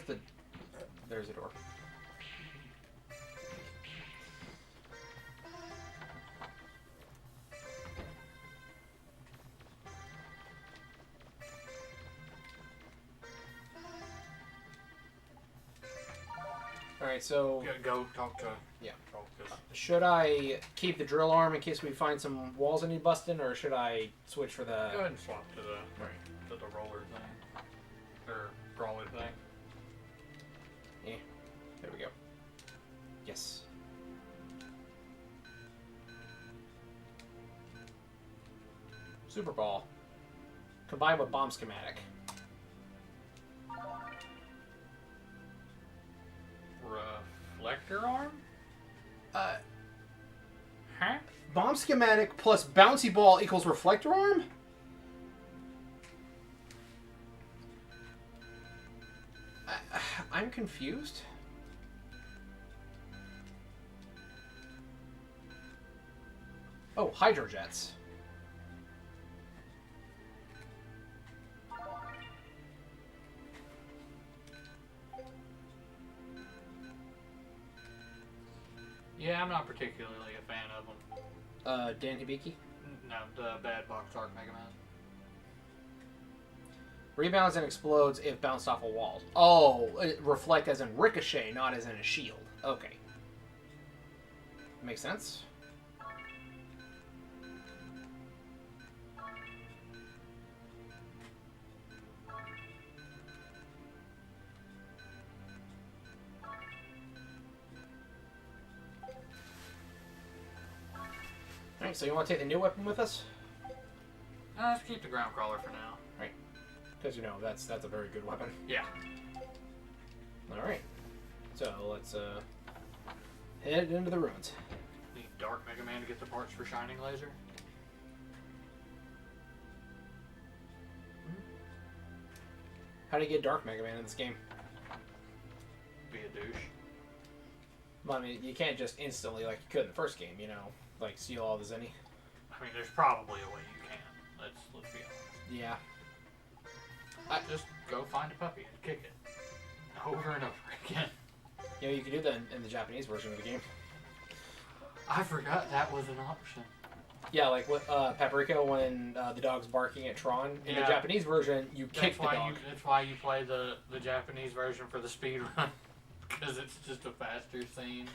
the... There's a door. Alright, so... Go talk to... Yeah. Talk to... Should I keep the drill arm in case we find some walls I need busting, or should I switch for the... Go ahead and swap to the roller thing. Or crawler thing. Yeah. There we go. Yes. Super Ball. Combined with Bomb Schematic. Reflector arm? Huh? Bomb Schematic plus Bouncy Ball equals Reflector Arm? I'm confused. Oh, Hydrojets. Yeah, I'm not particularly a fan of them. Dan Hibiki? No, the bad box art Megaman. Rebounds and explodes if bounced off a wall. Oh, reflect as in ricochet, not as in a shield. Okay. Makes sense. Alright, so you want to take the new weapon with us? Let's keep the ground crawler for now. Right. Because, you know, that's a very good weapon. Yeah. Alright. So, let's, head into the ruins. Need Dark Megaman to get the parts for Shining Laser. How do you get Dark Mega Man in this game? Be a douche. Well, I mean, you can't just instantly, like you could in the first game, you know, like steal all the Zenny. I mean, there's probably a way you can. Let's be honest. Yeah. Just go find a puppy and kick it. Over and over again. You know, you can do that in the Japanese version of the game. I forgot that was an option. Yeah, like with Paprika when the dog's barking at Tron. In the Yeah. Japanese version, you kick the dog. That's why you play the Japanese version for the speed run. Because it's just a faster scene.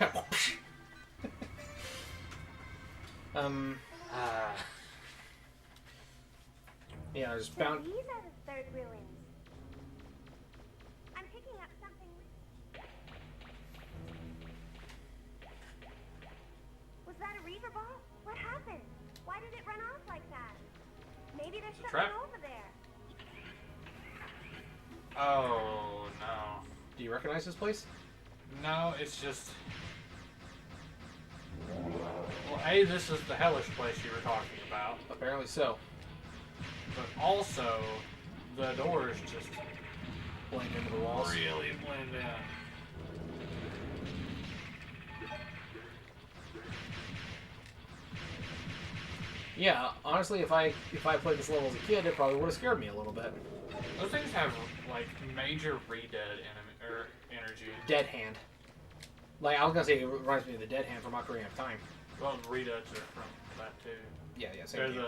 Yeah, there's So bound. these are the third ruins. I'm picking up something. Was that a reaver ball? What happened? Why did it run off like that? Maybe there's something trap. over there. Oh, no. Do you recognize this place? No, it's just... Well, A, this is the hellish place you were talking about. Apparently so. But also, the doors just Blend into the walls. really blend in. Yeah, honestly, if I played this level as a kid, it probably would have scared me a little bit. Those things have, like, major re-dead energy. Dead Hand. Like, I was gonna say, it reminds me of the Dead Hand from Ocarina of Time. Well, the re-deads are from that, too. Yeah, same game.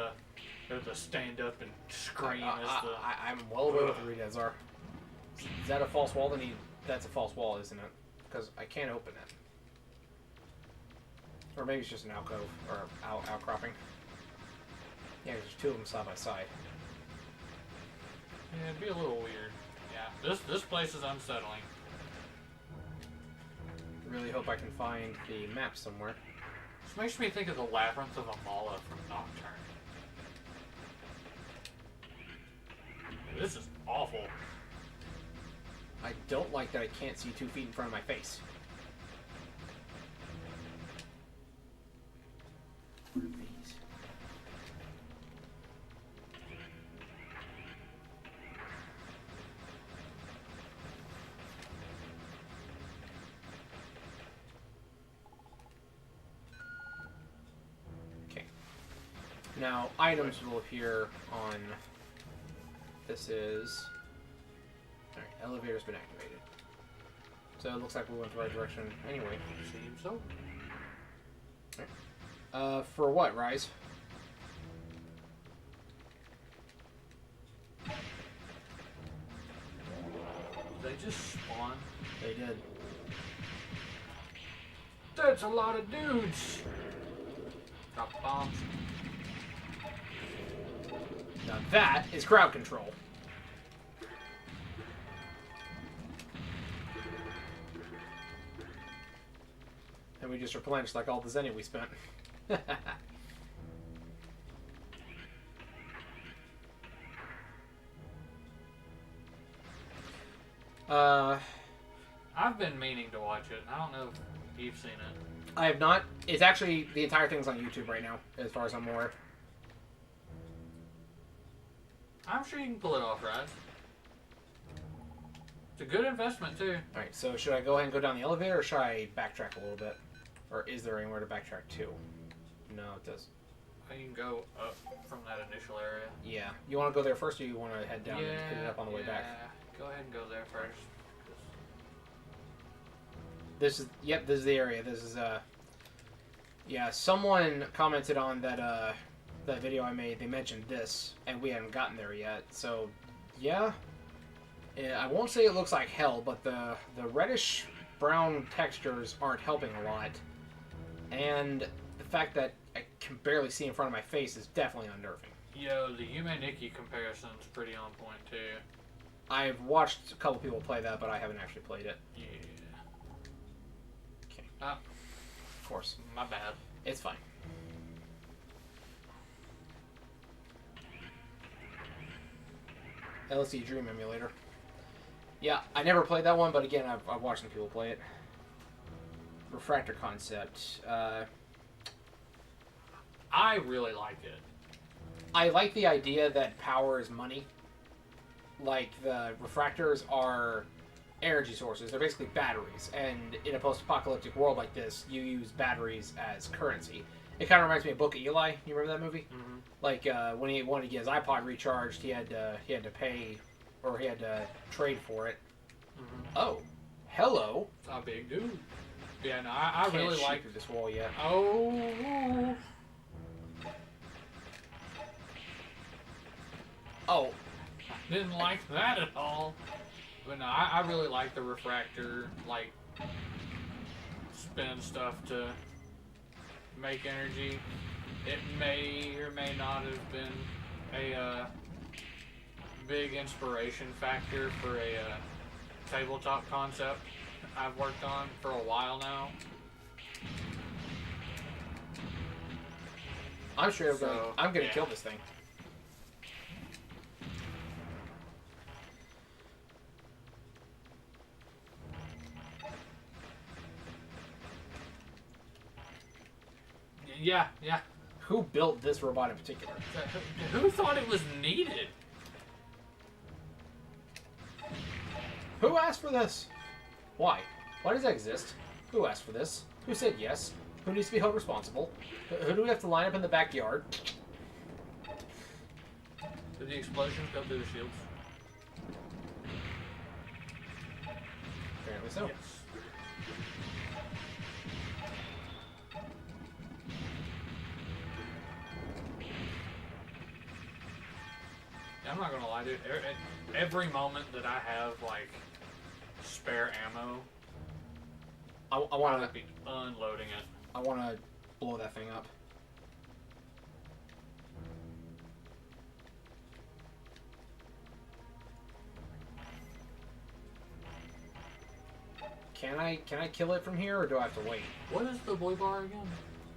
They're the stand up and scream as the... I'm well aware what the redeads are. Is that a false wall? That's a false wall, isn't it? Because I can't open it. Or maybe it's just an alcove, or outcropping. Yeah, there's two of them side by side. Yeah, it'd be a little weird. Yeah, this place is unsettling. Really hope I can find the map somewhere. This makes me think of the Labyrinth of Amala from Nocturne. This is awful. I don't like that I can't see 2 feet in front of my face. What are these? Okay. Now, items will appear on... This is... Alright, elevator's been activated. So it looks like we went the right direction anyway. Seems so. For what, Rise? They just spawn. They did. That's a lot of dudes! Drop bombs. Now that is crowd control. And we just replenished like all the Zenny we spent. I've been meaning to watch it. I don't know if you've seen it. I have not. It's actually, the entire thing's on YouTube right now, as far as I'm aware. I'm sure you can pull it off, right? It's a good investment, too. Alright, so should I go ahead and go down the elevator, or should I backtrack a little bit? Or is there anywhere to backtrack to? No, it does. You can go up from that initial area. Yeah. You want to go there first, or you want to head down and hit it up on the way back? Go ahead and go there first. This is the area. This is, yeah, someone commented on that, that video I made. They mentioned this, and we haven't gotten there yet. So, yeah. I won't say it looks like hell, but the reddish-brown textures aren't helping a lot. And the fact that I can barely see in front of my face is definitely unnerving. Yo, the Yume Nikki comparison's pretty on point, too. I've watched a couple people play that, but I haven't actually played it. Yeah. Okay. Ah, Of course. my bad. It's fine. LSD Dream Emulator. Yeah, I never played that one, but again, I've watched some people play it. Refractor concept. I really like it. I like the idea that power is money. Like, the refractors are energy sources. They're basically batteries. And in a post-apocalyptic world like this, you use batteries as currency. It kind of reminds me of Book of Eli. You remember that movie? Mm-hmm. Like, when he wanted to get his iPod recharged, he had to pay, or he had to trade for it. Mm-hmm. Oh, hello. It's a big dude. Yeah, no, I Can't really shoot like. through this wall yet. Oh. Oh, Didn't like that at all. But no, I really like the refractor, like, spin stuff to make energy. It may or may not have been a big inspiration factor for a tabletop concept I've worked on for a while now. I'm sure So, I'm gonna yeah. kill this thing. Yeah. Who built this robot in particular? Who thought it was needed? Who asked for this? Why? Why does that exist? Who asked for this? Who said yes? Who needs to be held responsible? Who do we have to line up in the backyard? Did the explosions go through the shields? Apparently so. Yes. I'm not gonna lie, dude. Every moment that I have, like, spare ammo, I I want would to be unloading it. I want to blow that thing up. Can I kill it from here, or do I have to wait? What is the blue bar again?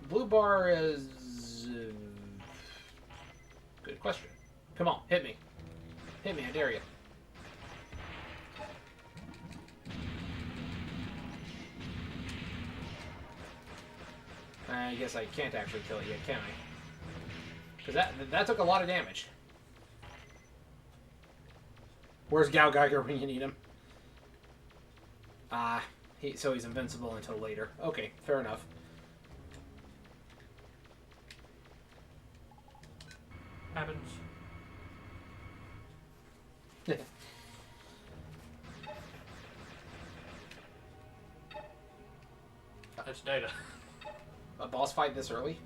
Blue bar is... good question. Come on, hit me. Hit me, I dare you. I guess I can't actually kill it yet, can I? Because that took a lot of damage. Where's Gao Geiger when you need him? So he's invincible until later. Okay, fair enough. Happens. That's data. A boss fight this early?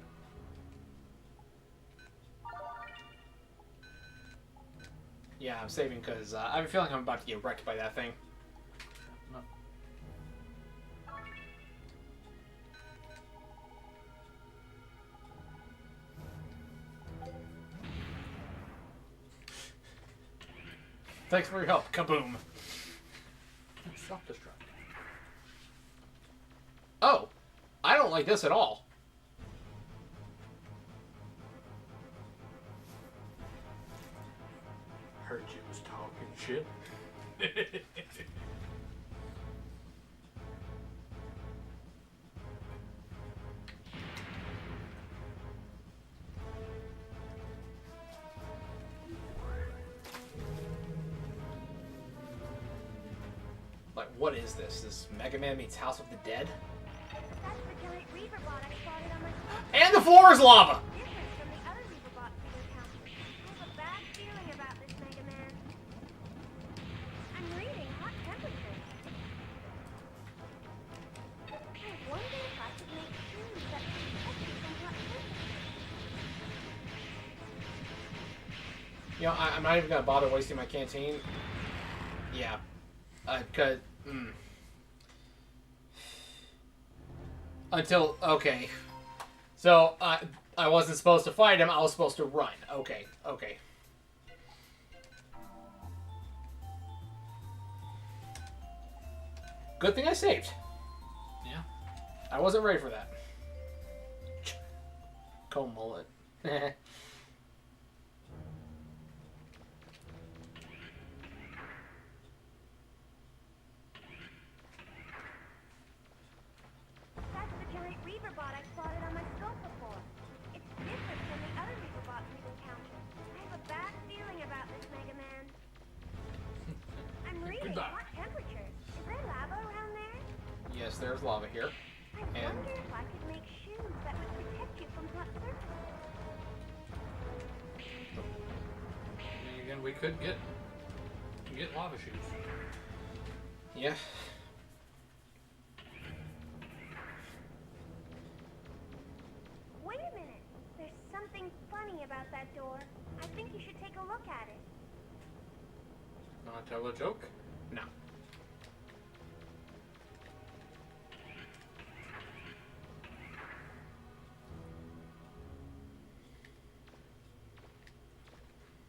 Yeah, I'm saving because I have a feeling I'm about to get wrecked by that thing. No. Thanks for your help. Kaboom. Self-destruct. Oh, I don't like this at all. Heard you was talking shit. Like, what is this? This Megaman meets House of the Dead? That's the giant reaver bot I spotted on my foot. And the floor is lava! Different from the other reaver bots we've encountered. I have a bad feeling about this Mega Man. I'm reading hot temperatures. I wonder if I could make shoes that can protect me from hot temperatures. You know, I'm not even gonna bother wasting my canteen. Yeah. Cause... Until... Okay. So, I wasn't supposed to fight him, I was supposed to run. Okay. Good thing I saved. Yeah. I wasn't ready for that. Comb mullet. there's lava here. I And wonder if I could make shoes that would protect you from hot surfaces. And again, we could get lava shoes. yeah. Wait a minute. There's something funny about that door. I think you should take a look at it. Wanna tell a joke? No.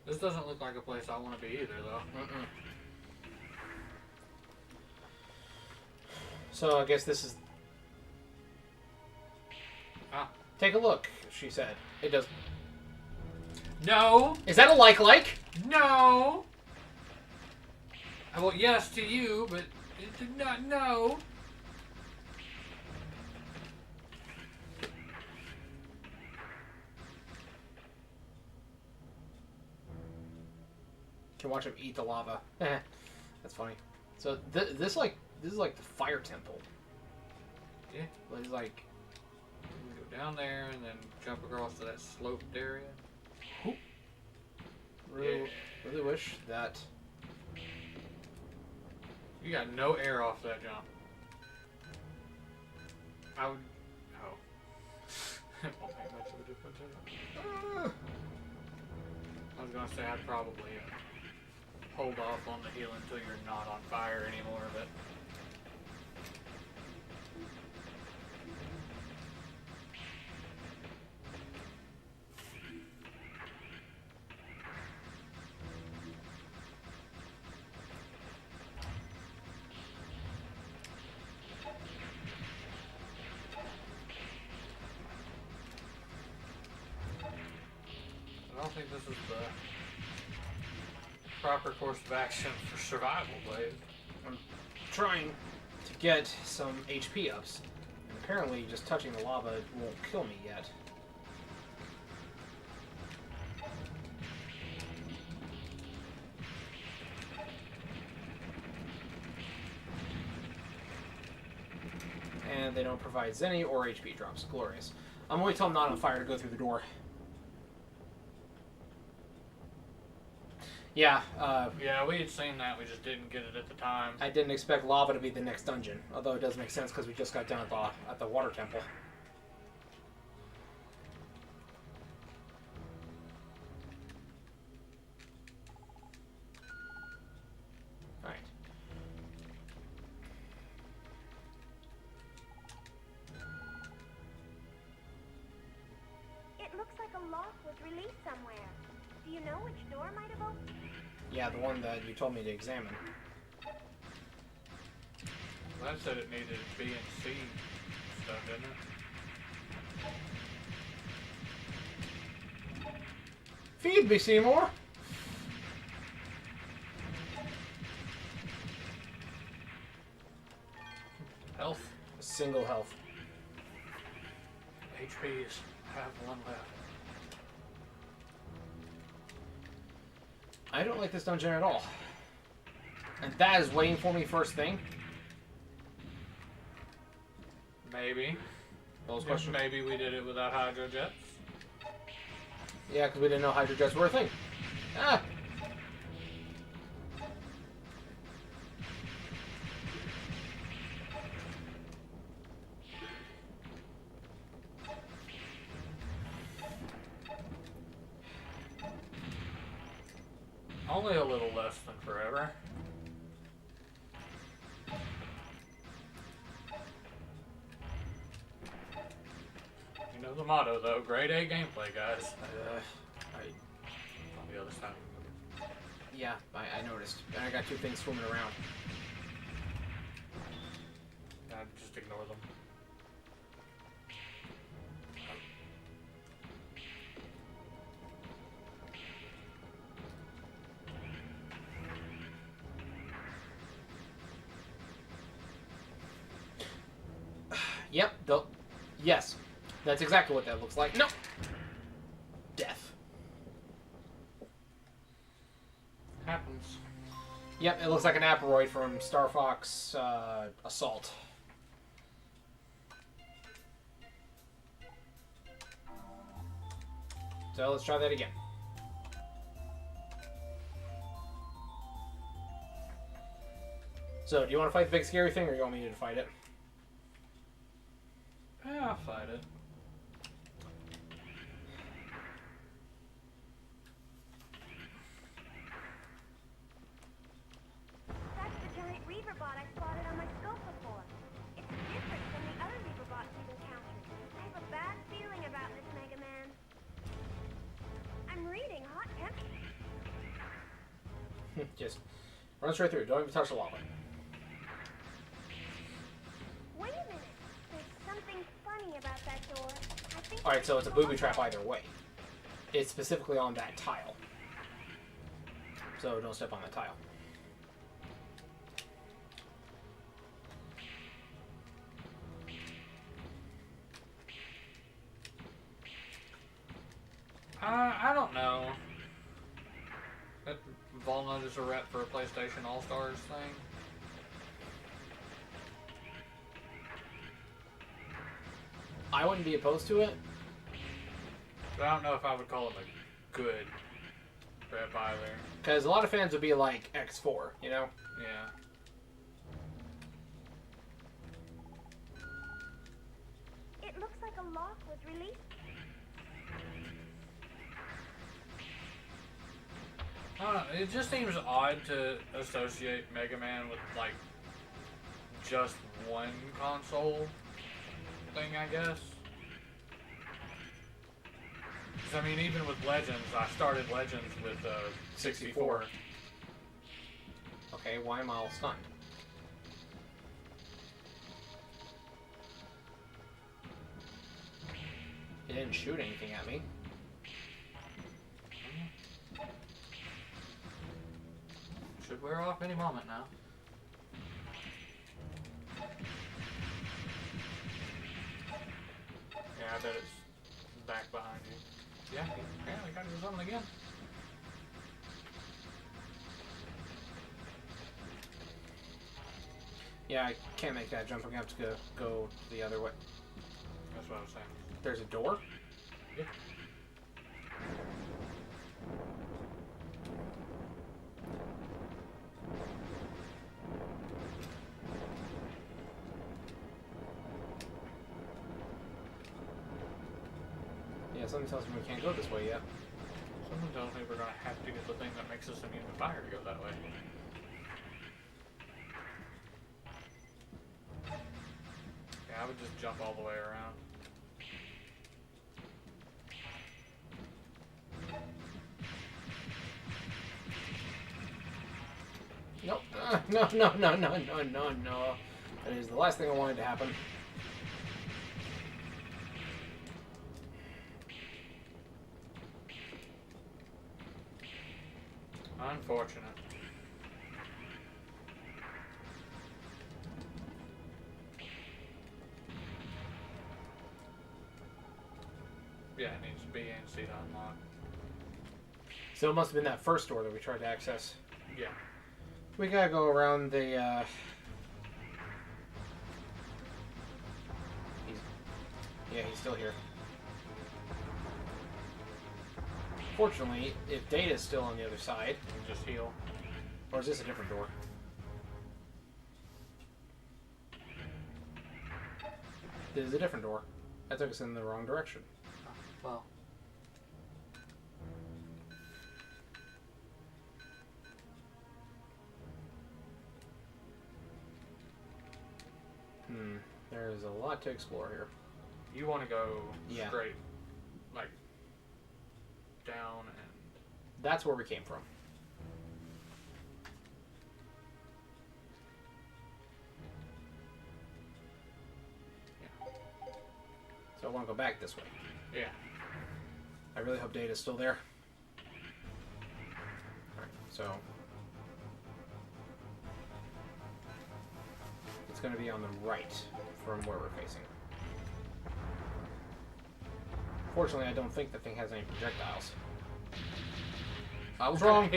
This doesn't look like a place I want to be either, though. Mm-mm. So I guess this is. Ah. Take a look, she said. It does. No! Is that a like? No! Well, yes to you, but it did not no. Can watch him eat the lava. That's funny. So this is like the fire temple. Yeah. It's like We go down there and then jump across to that sloped area. really wish that. You got no air off that jump. I would. Oh. It won't make much of a difference. I was gonna say I'd probably hold off on the heal until you're not on fire anymore, but. I don't think this is the proper course of action for survival, Blade. I'm trying to get some HP ups, and apparently just touching the lava won't kill me yet. And they don't provide Zenny or HP drops. Glorious. I'm waiting till I'm not on fire to go through the door. Yeah, Yeah, we had seen that, we just didn't get it at the time. I didn't expect lava to be the next dungeon, although it does make sense because we just got done at the water temple. Alright. It looks like a lock was released somewhere. Do you know which door might have opened? Yeah, the one that you told me to examine. Well, that said it needed B and C stuff, didn't it? Feed me, Seymour! Health. A single health. HPs. Have one left. I don't like this dungeon at all. And that is waiting for me first thing. Maybe. Those questions. Maybe we did it without hydro jets. Yeah, because we didn't know hydro jets were a thing. Ah! Only a little less than forever. You know the motto, though. Grade A gameplay, guys. On the other side. Yeah, I noticed. And I got two things swimming around. Just ignore them. Yep, yes. That's exactly what that looks like. No! Death. Happens. Yep, it looks like an Aperoid from Star Fox Assault. So let's try that again. So, do you want to fight the big scary thing, or you want me to fight it? Yeah, I'll fight it. That's the giant reaver bot I spotted on my scope before. It's different from the other reaver bots we've encountered. I have a bad feeling about this Megaman. I'm reading hot temperature. Just run straight through. Don't even touch the lava. Wait a minute. There's something funny about that door. I think. Alright, so it's a booby trap either way. It's specifically on that tile. So don't step on that tile. I don't know. That Volnut is a rep for a PlayStation All-Stars thing. I wouldn't be opposed to it. But I don't know if I would call it a good rep either. Because a lot of fans would be like X4, you know? Yeah. It looks like a lock was released. I don't know, it just seems odd to associate Mega Man with, like, just one console thing, I guess. 'Cause, I mean, even with Legends, I started Legends with 64. Okay, why am I all stunned? He didn't shoot anything at me. Should wear off any moment now. Yeah, I bet it's back behind you. Yeah, he apparently got his own again. Yeah, I can't make that jump. I'm gonna have to go the other way. That's what I was saying. There's a door? Yeah. Yeah, something tells me we can't go this way yet. Someone tells me we're gonna have to get the thing that makes us immune to fire to go that way. Yeah, I would just jump all the way around. Nope. No. That is the last thing I wanted to happen. Unfortunate. Yeah, it needs B and C to unlock. So it must have been that first door that we tried to access. Yeah. We gotta go around the, he's still here. Fortunately, if Data's still on the other side... Just heal. Or is this a different door? This is a different door. That took us in the wrong direction. Well. There's a lot to explore here. You want to go Yeah. straight, like, down and... That's where we came from. Yeah. So I want to go back this way. Yeah. I really hope Data's still there. Alright, so... It's going to be on the right from where we're facing. Fortunately, I don't think the thing has any projectiles. I was wrong.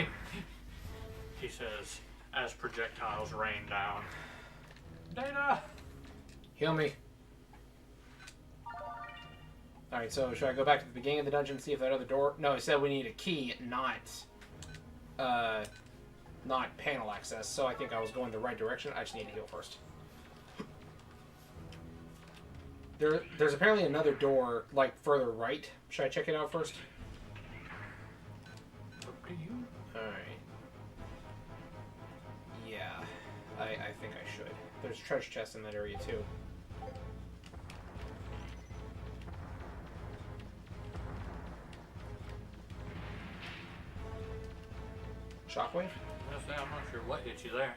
He says, as projectiles rain down. Data! Heal me. Alright, so should I go back to the beginning of the dungeon and see if that other door... No, it said we need a key, not panel access, so I think I was going the right direction. I just need to heal first. There's apparently another door, like, further right. Should I check it out first? Up to you. Alright. Yeah, I think I should. There's a treasure chest in that area, too. Shockwave? I'm not sure what hit you there.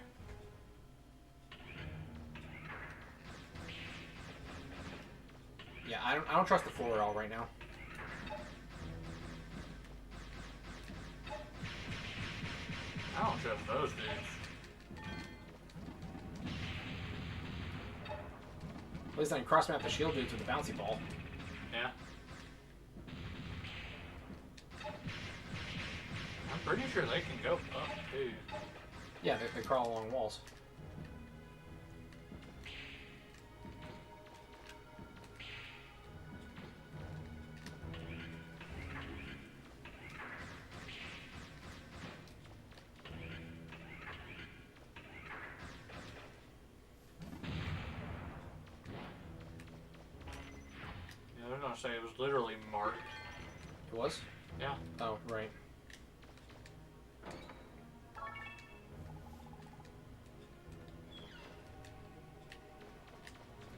Yeah, I don't trust the floor at all right now. I don't trust those dudes. At least I can cross-map the shield dudes with the bouncy ball. Yeah. I'm pretty sure they can go up, too. Yeah, they crawl along walls. Yeah, they're gonna say it was literally marked. It was? Yeah. Oh, right.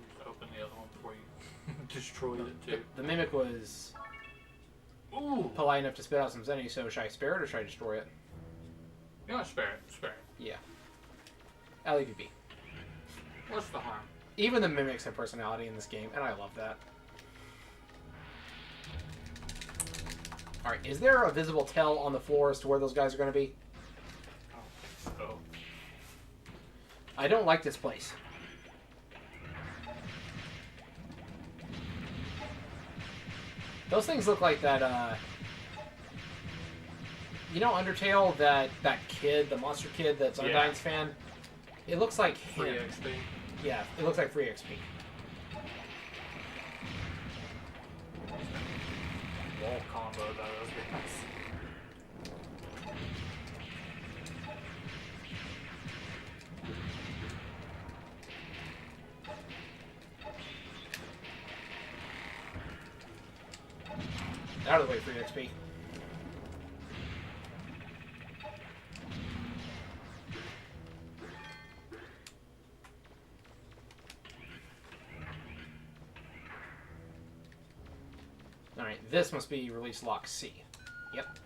Just open the other one before you destroyed it, too. The mimic was Ooh! polite enough to spit out some zenny, so should I spare it or should I destroy it? You know, spare it. Spare it. Yeah. I'll leave you be. What's the harm? Even the mimics have personality in this game, and I love that. Alright, is there a visible tell on the floor as to where those guys are going to be? Oh. I don't like this place. Those things look like that, you know Undertale, that kid, the monster kid that's Undyne's fan? It looks like him. Free XP. Yeah, it looks like free XP. Wall combo, though, those guys. Out of the way, free XP. Alright, this must be release lock C. Yep.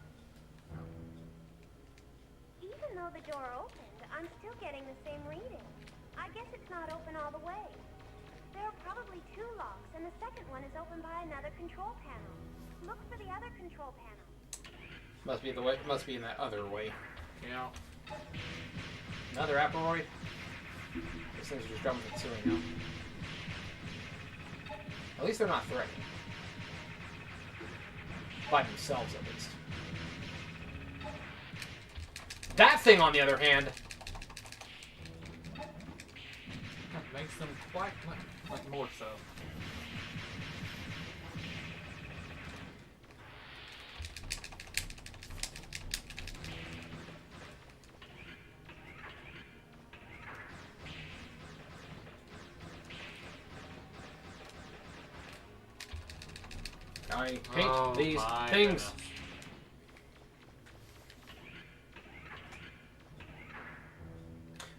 Even though the door opened, I'm still getting the same reading. I guess it's not open all the way. There are probably two locks, and the second one is opened by another control panel. Look for the other control panel. Must be the way. Must be in that other way. Yeah. Another Aperoid. These things are just jumping to the ceiling now. At least they're not threatening. By themselves, at least. That thing, on the other hand, That makes them quite like more so. I hate these things. Goodness.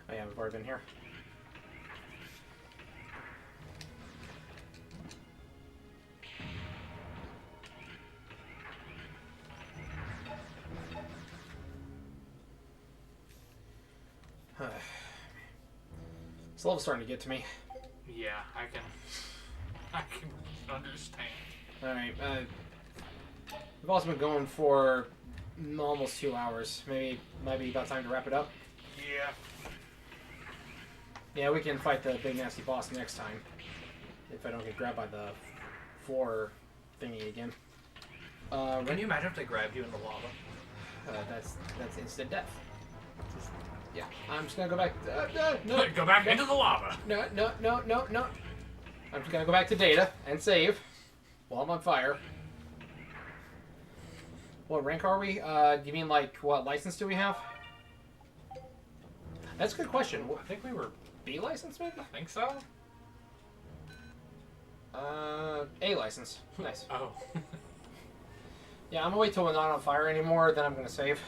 Oh yeah, we've already been here. This level's starting to get to me. Yeah, I can understand. Alright, we've also been going for almost 2 hours. Might be about time to wrap it up. Yeah. Yeah, we can fight the big nasty boss next time. If I don't get grabbed by the floor thingy again. Can you imagine if they grabbed you in the lava? That's instant death. Yeah, I'm just gonna go back. No, Go back into the lava. no. I'm just gonna go back to data and save. Well, I'm on fire. What rank are we? Do you mean like what license do we have? That's a good question. I think we were. B license maybe? I think so. A license. Nice. Oh. Yeah, I'm gonna wait till we're not on fire anymore. Then I'm gonna save.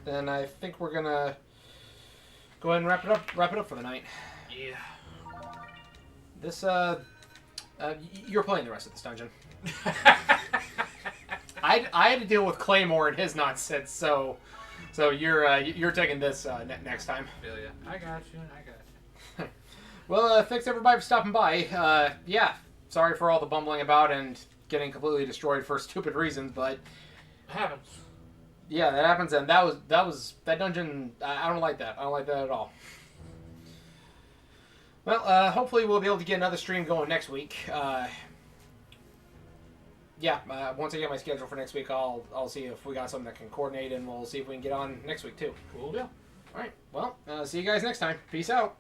Then I think we're gonna go ahead and wrap it up. Wrap it up for the night. Yeah. This you're playing the rest of this dungeon. I had to deal with Claymore and his nonsense, so you're taking this next time. Feel ya. I got you. Well, thanks everybody for stopping by. Yeah, sorry for all the bumbling about and getting completely destroyed for stupid reasons, but It happens. yeah, that happens. And that dungeon. I don't like that. I don't like that at all. Well, hopefully we'll be able to get another stream going next week. Yeah, once I get my schedule for next week, I'll see if we got something that can coordinate, and we'll see if we can get on next week too. Cool deal. All right. Well, see you guys next time. Peace out.